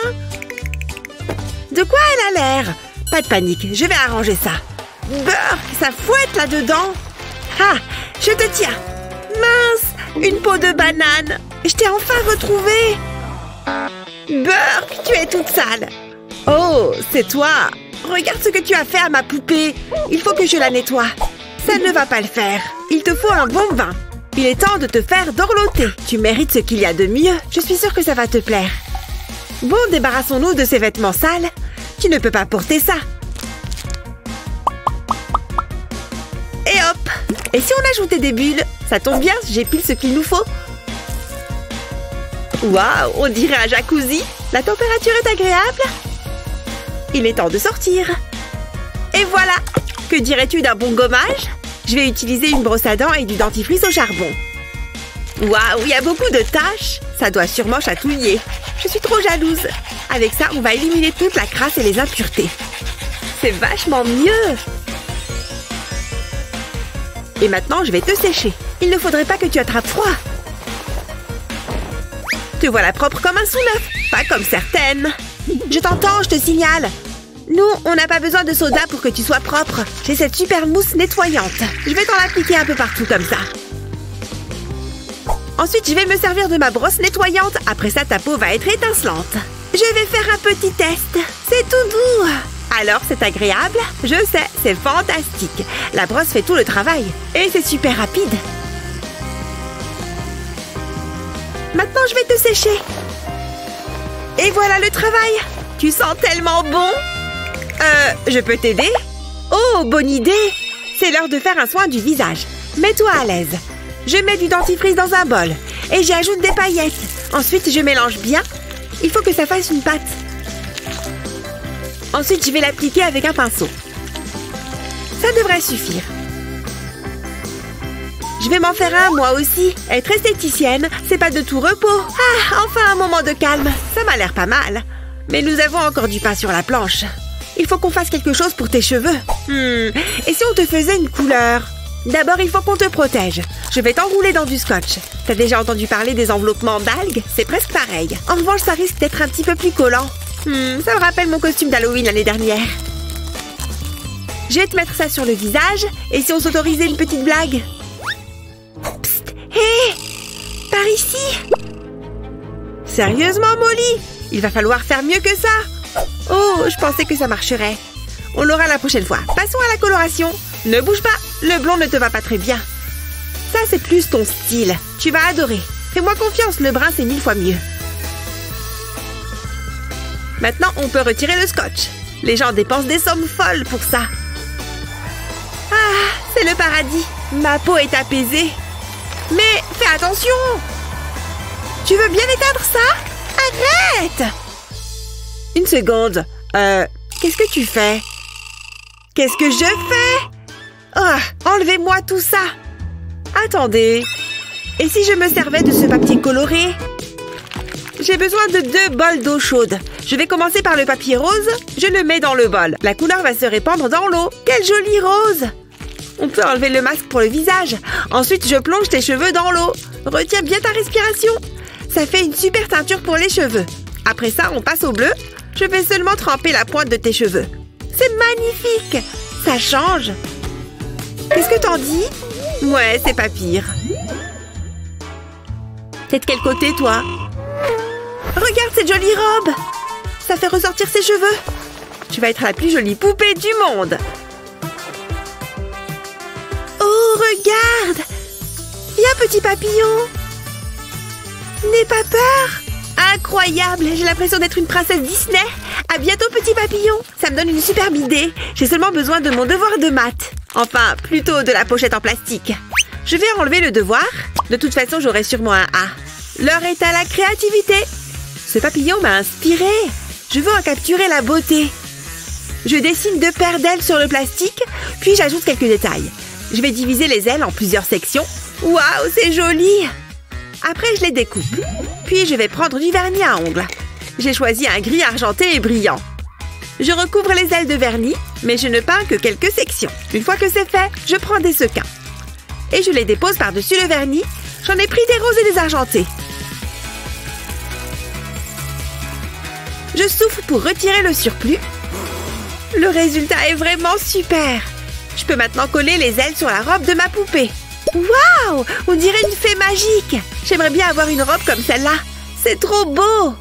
De quoi elle a l'air? Pas de panique, je vais arranger ça. Burk, ça fouette là-dedans. Ah, je te tiens. Mince, une peau de banane. Je t'ai enfin retrouvée. Burk, tu es toute sale. Oh, c'est toi. Regarde ce que tu as fait à ma poupée. Il faut que je la nettoie. Ça ne va pas le faire. Il te faut un bon bain. Il est temps de te faire dorloter. Tu mérites ce qu'il y a de mieux. Je suis sûre que ça va te plaire. Bon, débarrassons-nous de ces vêtements sales. Tu ne peux pas porter ça. Et hop! Et si on ajoutait des bulles? Ça tombe bien, j'ai pile ce qu'il nous faut. Waouh, on dirait un jacuzzi. La température est agréable. Il est temps de sortir. Et voilà! Que dirais-tu d'un bon gommage? Je vais utiliser une brosse à dents et du dentifrice au charbon. Waouh, il y a beaucoup de taches. Ça doit sûrement chatouiller. Je suis trop jalouse. Avec ça, on va éliminer toute la crasse et les impuretés. C'est vachement mieux. Et maintenant, je vais te sécher. Il ne faudrait pas que tu attrapes froid. Te voilà propre comme un sous-neuf. Pas comme certaines. Je t'entends, je te signale. Nous, on n'a pas besoin de soda pour que tu sois propre. J'ai cette super mousse nettoyante. Je vais t'en appliquer un peu partout comme ça. Ensuite, je vais me servir de ma brosse nettoyante. Après ça, ta peau va être étincelante. Je vais faire un petit test. C'est tout doux. Alors, c'est agréable? Je sais, c'est fantastique. La brosse fait tout le travail. Et c'est super rapide. Maintenant, je vais te sécher. Et voilà le travail. Tu sens tellement bon. Je peux t'aider? Oh, bonne idée. C'est l'heure de faire un soin du visage. Mets-toi à l'aise. Je mets du dentifrice dans un bol. Et j'y ajoute des paillettes. Ensuite, je mélange bien. Il faut que ça fasse une pâte. Ensuite, je vais l'appliquer avec un pinceau. Ça devrait suffire. Je vais m'en faire un, moi aussi. Être esthéticienne, c'est pas de tout repos. Ah, enfin un moment de calme. Ça m'a l'air pas mal. Mais nous avons encore du pain sur la planche. Il faut qu'on fasse quelque chose pour tes cheveux. Et si on te faisait une couleur? D'abord, il faut qu'on te protège. Je vais t'enrouler dans du scotch. T'as déjà entendu parler des enveloppements d'algues? C'est presque pareil. En revanche, ça risque d'être un petit peu plus collant. Ça me rappelle mon costume d'Halloween l'année dernière. Je vais te mettre ça sur le visage. Et si on s'autorisait une petite blague? Psst, hé! Par ici! Sérieusement, Molly? Il va falloir faire mieux que ça. Oh, je pensais que ça marcherait. On l'aura la prochaine fois. Passons à la coloration. Ne bouge pas, le blond ne te va pas très bien. Ça, c'est plus ton style. Tu vas adorer. Fais-moi confiance, le brun, c'est 1000 fois mieux. Maintenant, on peut retirer le scotch. Les gens dépensent des sommes folles pour ça. C'est le paradis. Ma peau est apaisée. Mais fais attention! Tu veux bien éteindre ça? Arrête! Une seconde. Qu'est-ce que tu fais? Qu'est-ce que je fais? Oh, enlevez-moi tout ça! Attendez. Et si je me servais de ce papier coloré? J'ai besoin de 2 bols d'eau chaude. Je vais commencer par le papier rose. Je le mets dans le bol. La couleur va se répandre dans l'eau. Quel joli rose! On peut enlever le masque pour le visage. Ensuite, je plonge tes cheveux dans l'eau. Retiens bien ta respiration. Ça fait une super teinture pour les cheveux. Après ça, on passe au bleu. Je vais seulement tremper la pointe de tes cheveux. C'est magnifique! Ça change. Qu'est-ce que t'en dis? Ouais, c'est pas pire. T'es de quel côté, toi? Regarde cette jolie robe! Ça fait ressortir ses cheveux. Tu vas être la plus jolie poupée du monde. Oh, regarde! Viens, petit papillon! N'aie pas peur! Incroyable! J'ai l'impression d'être une princesse Disney! À bientôt, petit papillon! Ça me donne une superbe idée. J'ai seulement besoin de mon devoir de maths. Enfin, plutôt de la pochette en plastique. Je vais enlever le devoir. De toute façon, j'aurai sûrement un A. L'heure est à la créativité. Ce papillon m'a inspirée. Je veux en capturer la beauté. Je dessine 2 paires d'ailes sur le plastique, puis j'ajoute quelques détails. Je vais diviser les ailes en plusieurs sections. Waouh, c'est joli! Après, je les découpe. Puis, je vais prendre du vernis à ongles. J'ai choisi un gris argenté et brillant. Je recouvre les ailes de vernis, mais je ne peins que quelques sections. Une fois que c'est fait, je prends des sequins. Et je les dépose par-dessus le vernis. J'en ai pris des roses et des argentés. Je souffle pour retirer le surplus. Le résultat est vraiment super. Je peux maintenant coller les ailes sur la robe de ma poupée. Waouh! On dirait une fée magique. J'aimerais bien avoir une robe comme celle-là. C'est trop beau!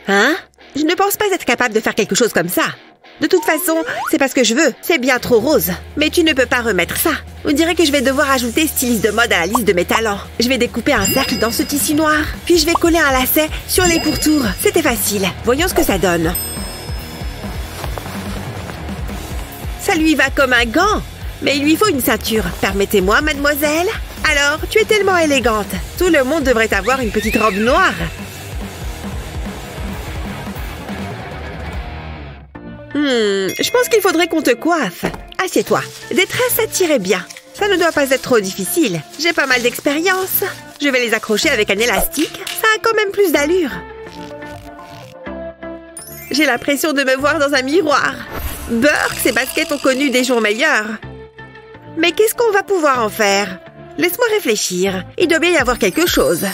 Hein? Je ne pense pas être capable de faire quelque chose comme ça. De toute façon, c'est pas ce que je veux. C'est bien trop rose. Mais tu ne peux pas remettre ça. On dirait que je vais devoir ajouter styliste de mode à la liste de mes talents. Je vais découper un cercle dans ce tissu noir. Puis je vais coller un lacet sur les pourtours. C'était facile. Voyons ce que ça donne. Ça lui va comme un gant. Mais il lui faut une ceinture. Permettez-moi, mademoiselle. Alors, tu es tellement élégante. Tout le monde devrait avoir une petite robe noire. Je pense qu'il faudrait qu'on te coiffe. Assieds-toi. Des tresses, ça t'irait bien. Ça ne doit pas être trop difficile. J'ai pas mal d'expérience. Je vais les accrocher avec un élastique. Ça a quand même plus d'allure. J'ai l'impression de me voir dans un miroir. Burke, ces baskets ont connu des jours meilleurs. Mais qu'est-ce qu'on va pouvoir en faire? Laisse-moi réfléchir. Il doit bien y avoir quelque chose.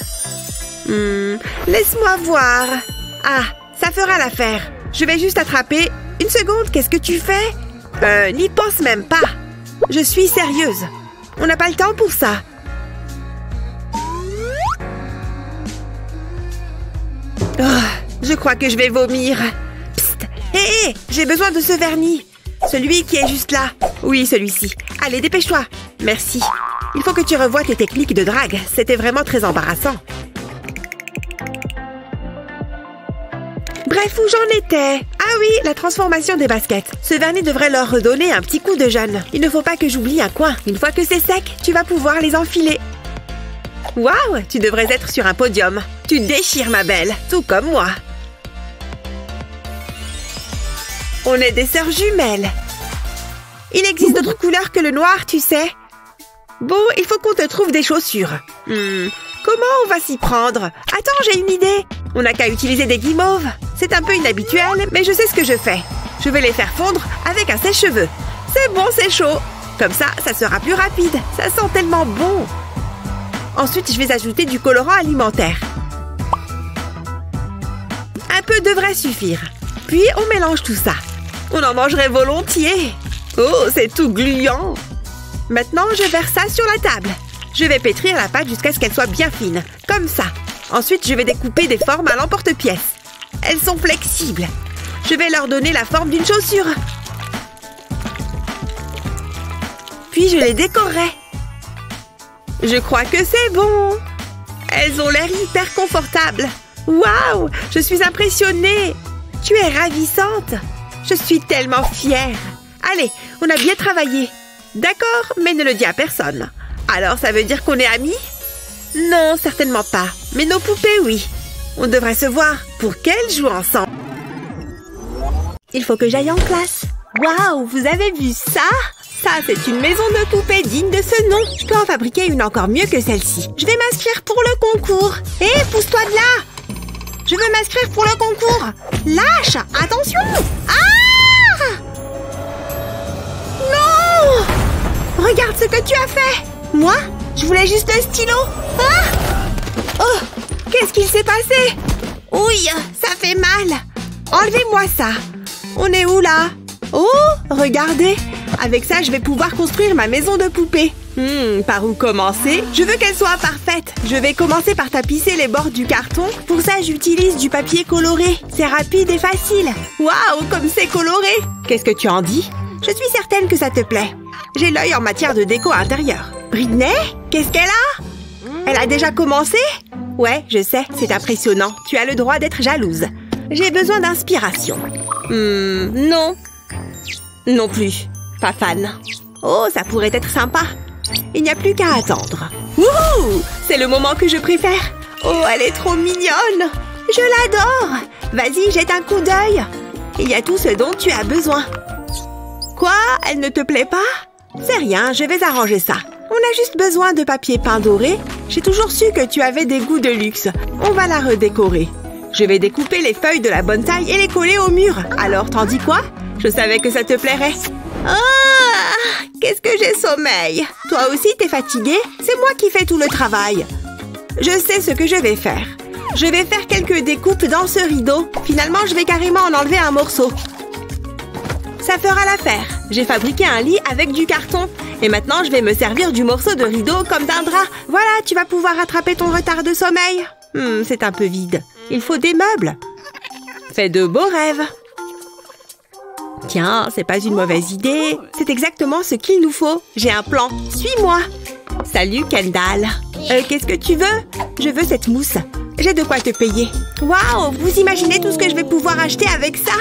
Laisse-moi voir. Ah, ça fera l'affaire. Je vais juste attraper... Une seconde, qu'est-ce que tu fais? N'y pense même pas. Je suis sérieuse. On n'a pas le temps pour ça. Oh, je crois que je vais vomir. Psst. Hé, j'ai besoin de ce vernis. Celui qui est juste là. Oui, celui-ci. Allez, dépêche-toi. Merci. Il faut que tu revoies tes techniques de drague. C'était vraiment très embarrassant. Bref, où j'en étais? Ah oui, la transformation des baskets. Ce vernis devrait leur redonner un petit coup de jeune. Il ne faut pas que j'oublie un coin. Une fois que c'est sec, tu vas pouvoir les enfiler. Waouh, tu devrais être sur un podium. Tu déchires, ma belle, tout comme moi. On est des sœurs jumelles. Il existe d'autres couleurs que le noir, tu sais. Bon, il faut qu'on te trouve des chaussures. Comment on va s'y prendre? Attends, j'ai une idée. On n'a qu'à utiliser des guimauves. C'est un peu inhabituel, mais je sais ce que je fais. Je vais les faire fondre avec un sèche-cheveux. C'est bon, c'est chaud. Comme ça, ça sera plus rapide. Ça sent tellement bon. Ensuite, je vais ajouter du colorant alimentaire. Un peu devrait suffire. Puis, on mélange tout ça. On en mangerait volontiers. Oh, c'est tout gluant. Maintenant, je verse ça sur la table. Je vais pétrir la pâte jusqu'à ce qu'elle soit bien fine. Comme ça. Ensuite, je vais découper des formes à l'emporte-pièce. Elles sont flexibles. Je vais leur donner la forme d'une chaussure. Puis, je les décorerai. Je crois que c'est bon. Elles ont l'air hyper confortables. Waouh! Je suis impressionnée. Tu es ravissante. Je suis tellement fière. Allez, On a bien travaillé. D'accord, mais ne le dis à personne. Alors, ça veut dire qu'on est amis? Non, certainement pas. Mais nos poupées, oui. On devrait se voir pour qu'elles jouent ensemble. Il faut que j'aille en classe. Waouh, vous avez vu ça? Ça, c'est une maison de poupées digne de ce nom. Je peux en fabriquer une encore mieux que celle-ci. Je vais m'inscrire pour le concours. Hé, pousse-toi de là! Je veux m'inscrire pour le concours. Lâche! Attention! Ah! Non! Regarde ce que tu as fait! Moi? Je voulais juste le stylo. Ah! Oh! Qu'est-ce qu'il s'est passé? Ouille, ça fait mal. Enlevez-moi ça. On est où là? Oh, regardez. Avec ça, je vais pouvoir construire ma maison de poupée. Par où commencer? Je veux qu'elle soit parfaite. Je vais commencer par tapisser les bords du carton. Pour ça, j'utilise du papier coloré. C'est rapide et facile. Waouh, comme c'est coloré! Qu'est-ce que tu en dis? Je suis certaine que ça te plaît. J'ai l'œil en matière de déco intérieure. Britney? Qu'est-ce qu'elle a? Elle a déjà commencé? Ouais, je sais, c'est impressionnant. Tu as le droit d'être jalouse. J'ai besoin d'inspiration. Non. Non plus. Pas fan. Oh, ça pourrait être sympa. Il n'y a plus qu'à attendre. Wouhou! C'est le moment que je préfère. Oh, elle est trop mignonne. Je l'adore. Vas-y, jette un coup d'œil. Il y a tout ce dont tu as besoin. Quoi? Elle ne te plaît pas? C'est rien, je vais arranger ça. On a juste besoin de papier peint doré. J'ai toujours su que tu avais des goûts de luxe. On va la redécorer. Je vais découper les feuilles de la bonne taille et les coller au mur. Alors, t'en dis quoi? Je savais que ça te plairait. Ah! Qu'est-ce que j'ai sommeil. Toi aussi, t'es fatiguée? C'est moi qui fais tout le travail. Je sais ce que je vais faire. Je vais faire quelques découpes dans ce rideau. Finalement, je vais carrément en enlever un morceau. Ça fera l'affaire. J'ai fabriqué un lit avec du carton. Et maintenant, je vais me servir du morceau de rideau comme d'un drap. Voilà, tu vas pouvoir rattraper ton retard de sommeil. C'est un peu vide. Il faut des meubles. Fais de beaux rêves. Tiens, c'est pas une mauvaise idée. C'est exactement ce qu'il nous faut. J'ai un plan. Suis-moi. Salut, Kendall. Qu'est-ce que tu veux? Je veux cette mousse. J'ai de quoi te payer. Waouh, vous imaginez tout ce que je vais pouvoir acheter avec ça?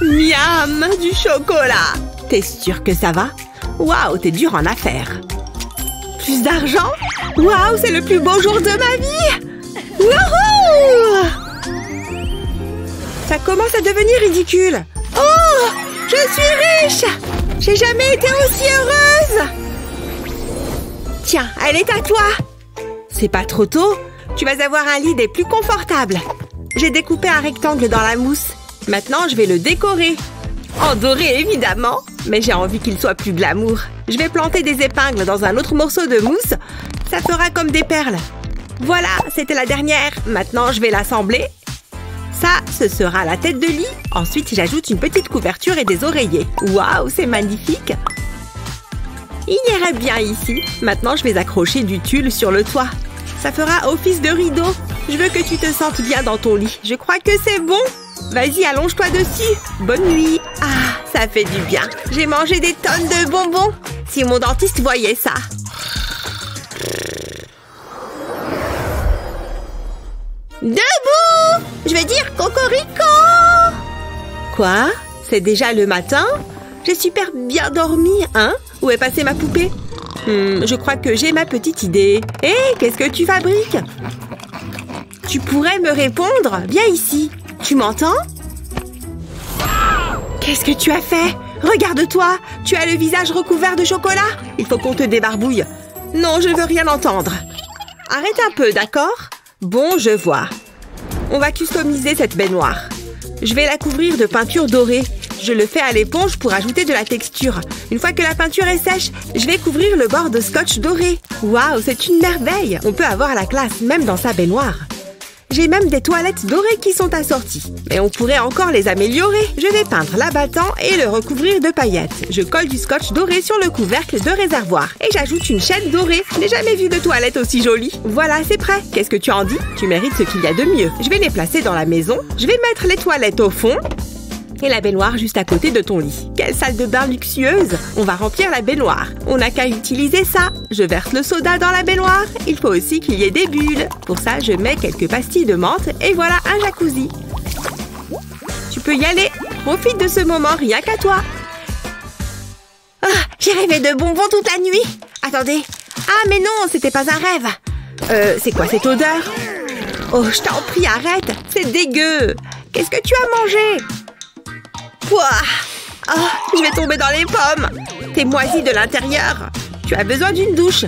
Miam, du chocolat. T'es sûre que ça va? Waouh, t'es dur en affaires. Plus d'argent? Waouh, c'est le plus beau jour de ma vie! Wouhou! Ça commence à devenir ridicule. Oh! Je suis riche! J'ai jamais été aussi heureuse! Tiens, elle est à toi! C'est pas trop tôt? Tu vas avoir un lit des plus confortables. J'ai découpé un rectangle dans la mousse. Maintenant, je vais le décorer. En doré, évidemment. Mais j'ai envie qu'il soit plus glamour. Je vais planter des épingles dans un autre morceau de mousse. Ça fera comme des perles. Voilà, c'était la dernière. Maintenant, je vais l'assembler. Ça, ce sera la tête de lit. Ensuite, j'ajoute une petite couverture et des oreillers. Waouh, c'est magnifique. Il irait bien ici. Maintenant, je vais accrocher du tulle sur le toit. Ça fera office de rideau. Je veux que tu te sentes bien dans ton lit. Je crois que c'est bon. Vas-y, allonge-toi dessus. Bonne nuit. Ah, ça fait du bien. J'ai mangé des tonnes de bonbons. Si mon dentiste voyait ça. Debout! Je veux dire cocorico! Quoi? C'est déjà le matin? J'ai super bien dormi, hein? Où est passée ma poupée? Je crois que j'ai ma petite idée. Hé, qu'est-ce que tu fabriques? Tu pourrais me répondre? Viens ici. Tu m'entends? Qu'est-ce que tu as fait? Regarde-toi! Tu as le visage recouvert de chocolat? Il faut qu'on te débarbouille. Non, je ne veux rien entendre. Arrête un peu, d'accord? Bon, je vois. On va customiser cette baignoire. Je vais la couvrir de peinture dorée. Je le fais à l'éponge pour ajouter de la texture. Une fois que la peinture est sèche, je vais couvrir le bord de scotch doré. Waouh, c'est une merveille! On peut avoir la classe même dans sa baignoire. J'ai même des toilettes dorées qui sont assorties. Mais on pourrait encore les améliorer. Je vais peindre l'abattant et le recouvrir de paillettes. Je colle du scotch doré sur le couvercle de réservoir. Et j'ajoute une chaîne dorée. Je n'ai jamais vu de toilette aussi jolie. Voilà, c'est prêt. Qu'est-ce que tu en dis? Tu mérites ce qu'il y a de mieux. Je vais les placer dans la maison. Je vais mettre les toilettes au fond. Et la baignoire juste à côté de ton lit. Quelle salle de bain luxueuse! On va remplir la baignoire. On n'a qu'à utiliser ça. Je verse le soda dans la baignoire. Il faut aussi qu'il y ait des bulles. Pour ça, je mets quelques pastilles de menthe et voilà un jacuzzi. Tu peux y aller. Profite de ce moment rien qu'à toi. J'ai rêvé de bonbons toute la nuit. Attendez. Ah, mais non, c'était pas un rêve. C'est quoi cette odeur? Oh, je t'en prie, arrête. C'est dégueu. Qu'est-ce que tu as mangé? Ouah. Oh, je vais tomber dans les pommes. T'es moisi de l'intérieur. Tu as besoin d'une douche.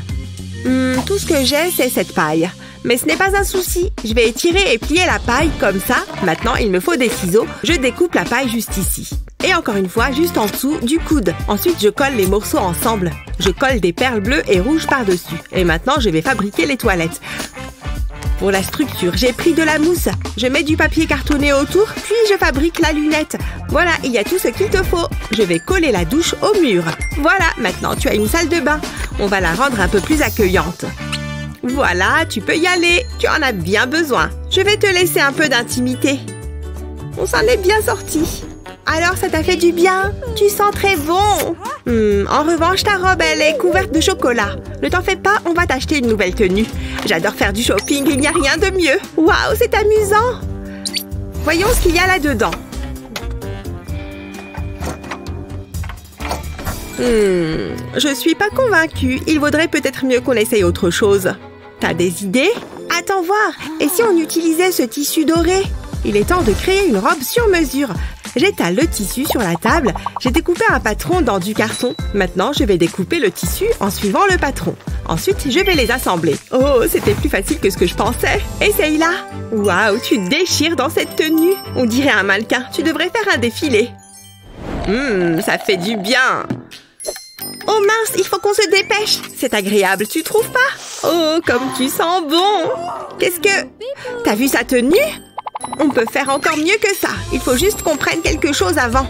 Tout ce que j'ai, c'est cette paille. Mais ce n'est pas un souci. Je vais étirer et plier la paille comme ça. Maintenant, il me faut des ciseaux. Je découpe la paille juste ici. Et encore une fois, juste en dessous du coude. Ensuite, je colle les morceaux ensemble. Je colle des perles bleues et rouges par-dessus. Et maintenant, je vais fabriquer les toilettes. Pour la structure, j'ai pris de la mousse. Je mets du papier cartonné autour, puis je fabrique la lunette. Voilà, il y a tout ce qu'il te faut. Je vais coller la douche au mur. Voilà, maintenant tu as une salle de bain. On va la rendre un peu plus accueillante. Voilà, tu peux y aller. Tu en as bien besoin. Je vais te laisser un peu d'intimité. On s'en est bien sorti. Alors, ça t'a fait du bien? Tu sens très bon. En revanche, ta robe, elle est couverte de chocolat. Ne t'en fais pas, on va t'acheter une nouvelle tenue. J'adore faire du shopping, il n'y a rien de mieux. Waouh, c'est amusant. Voyons ce qu'il y a là-dedans. Je suis pas convaincue. Il vaudrait peut-être mieux qu'on essaye autre chose. T'as des idées? Attends voir. Et si on utilisait ce tissu doré? Il est temps de créer une robe sur mesure. J'étale le tissu sur la table. J'ai découpé un patron dans du carton. Maintenant, je vais découper le tissu en suivant le patron. Ensuite, je vais les assembler. Oh, c'était plus facile que ce que je pensais. Essaye-la. Waouh, tu déchires dans cette tenue. On dirait un mannequin. Tu devrais faire un défilé. Ça fait du bien. Oh mince, il faut qu'on se dépêche. C'est agréable, tu trouves pas? Oh, comme tu sens bon. Qu'est-ce que... T'as vu sa tenue? On peut faire encore mieux que ça. Il faut juste qu'on prenne quelque chose avant.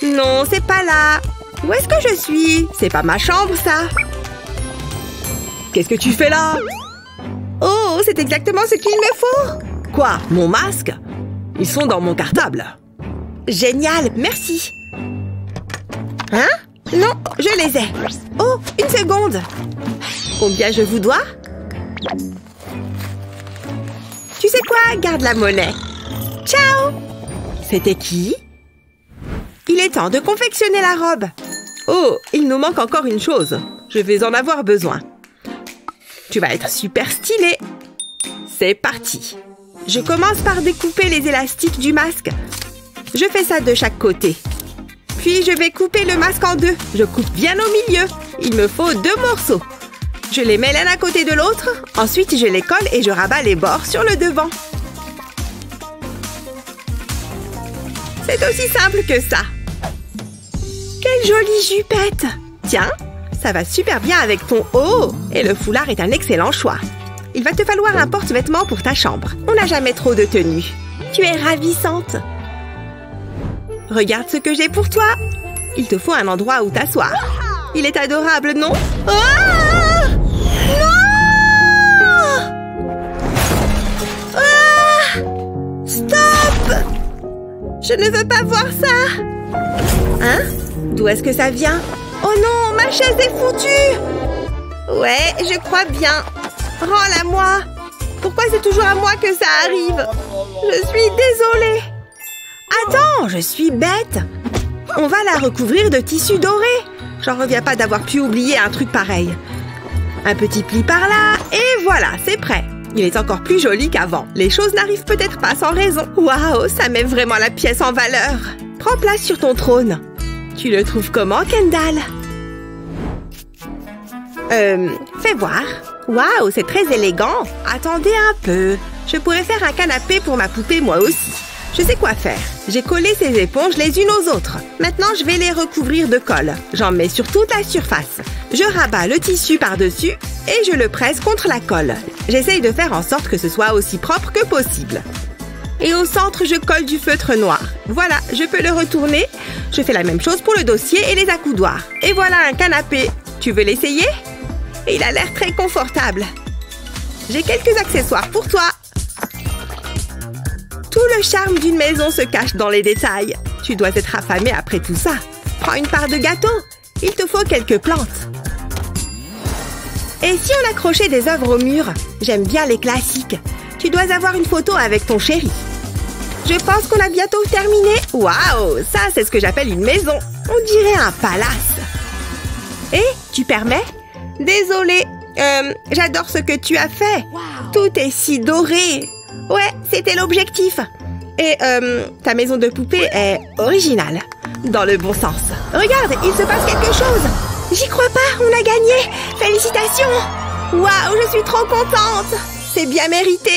Non, c'est pas là. Où est-ce que je suis? C'est pas ma chambre, ça. Qu'est-ce que tu fais là? Oh, c'est exactement ce qu'il me faut. Quoi? Mon masque? Ils sont dans mon cartable. Génial, merci. Hein? Non, je les ai. Oh, une seconde. Combien je vous dois? Tu sais quoi? Garde la monnaie. Ciao! C'était qui? Il est temps de confectionner la robe. Oh, il nous manque encore une chose. Je vais en avoir besoin. Tu vas être super stylé. C'est parti. Je commence par découper les élastiques du masque. Je fais ça de chaque côté. Puis je vais couper le masque en deux. Je coupe bien au milieu. Il me faut 2 morceaux. Je les mets l'un à côté de l'autre. Ensuite, je les colle et je rabats les bords sur le devant. C'est aussi simple que ça. Quelle jolie jupette! Tiens, ça va super bien avec ton haut. Et le foulard est un excellent choix. Il va te falloir un porte-vêtements pour ta chambre. On n'a jamais trop de tenues. Tu es ravissante. Regarde ce que j'ai pour toi. Il te faut un endroit où t'asseoir. Il est adorable, non? Ah! Non! Ah! Stop! Je ne veux pas voir ça. Hein? D'où est-ce que ça vient? Oh non, ma chaise est foutue! Ouais, je crois bien. Rends-la-moi. Pourquoi c'est toujours à moi que ça arrive? Je suis désolée. Attends, je suis bête. On va la recouvrir de tissu doré. J'en reviens pas d'avoir pu oublier un truc pareil. Un petit pli par là, et voilà, c'est prêt. Il est encore plus joli qu'avant. Les choses n'arrivent peut-être pas sans raison. Waouh, ça met vraiment la pièce en valeur. Prends place sur ton trône. Tu le trouves comment, Kendall? Fais voir. Waouh, c'est très élégant. Attendez un peu. Je pourrais faire un canapé pour ma poupée, moi aussi. Je sais quoi faire. J'ai collé ces éponges les unes aux autres. Maintenant, je vais les recouvrir de colle. J'en mets sur toute la surface. Je rabats le tissu par-dessus et je le presse contre la colle. J'essaye de faire en sorte que ce soit aussi propre que possible. Et au centre, je colle du feutre noir. Voilà, je peux le retourner. Je fais la même chose pour le dossier et les accoudoirs. Et voilà un canapé. Tu veux l'essayer? Et il a l'air très confortable. J'ai quelques accessoires pour toi. Tout le charme d'une maison se cache dans les détails. Tu dois être affamé après tout ça. Prends une part de gâteau. Il te faut quelques plantes. Et si on accrochait des œuvres au mur? J'aime bien les classiques. Tu dois avoir une photo avec ton chéri. Je pense qu'on a bientôt terminé. Waouh, ça c'est ce que j'appelle une maison. On dirait un palace. Et tu permets? Désolée, j'adore ce que tu as fait. Tout est si doré. Ouais, c'était l'objectif. Et ta maison de poupée est originale. Dans le bon sens. Regarde, il se passe quelque chose. J'y crois pas, on a gagné. Félicitations. Waouh, je suis trop contente. C'est bien mérité.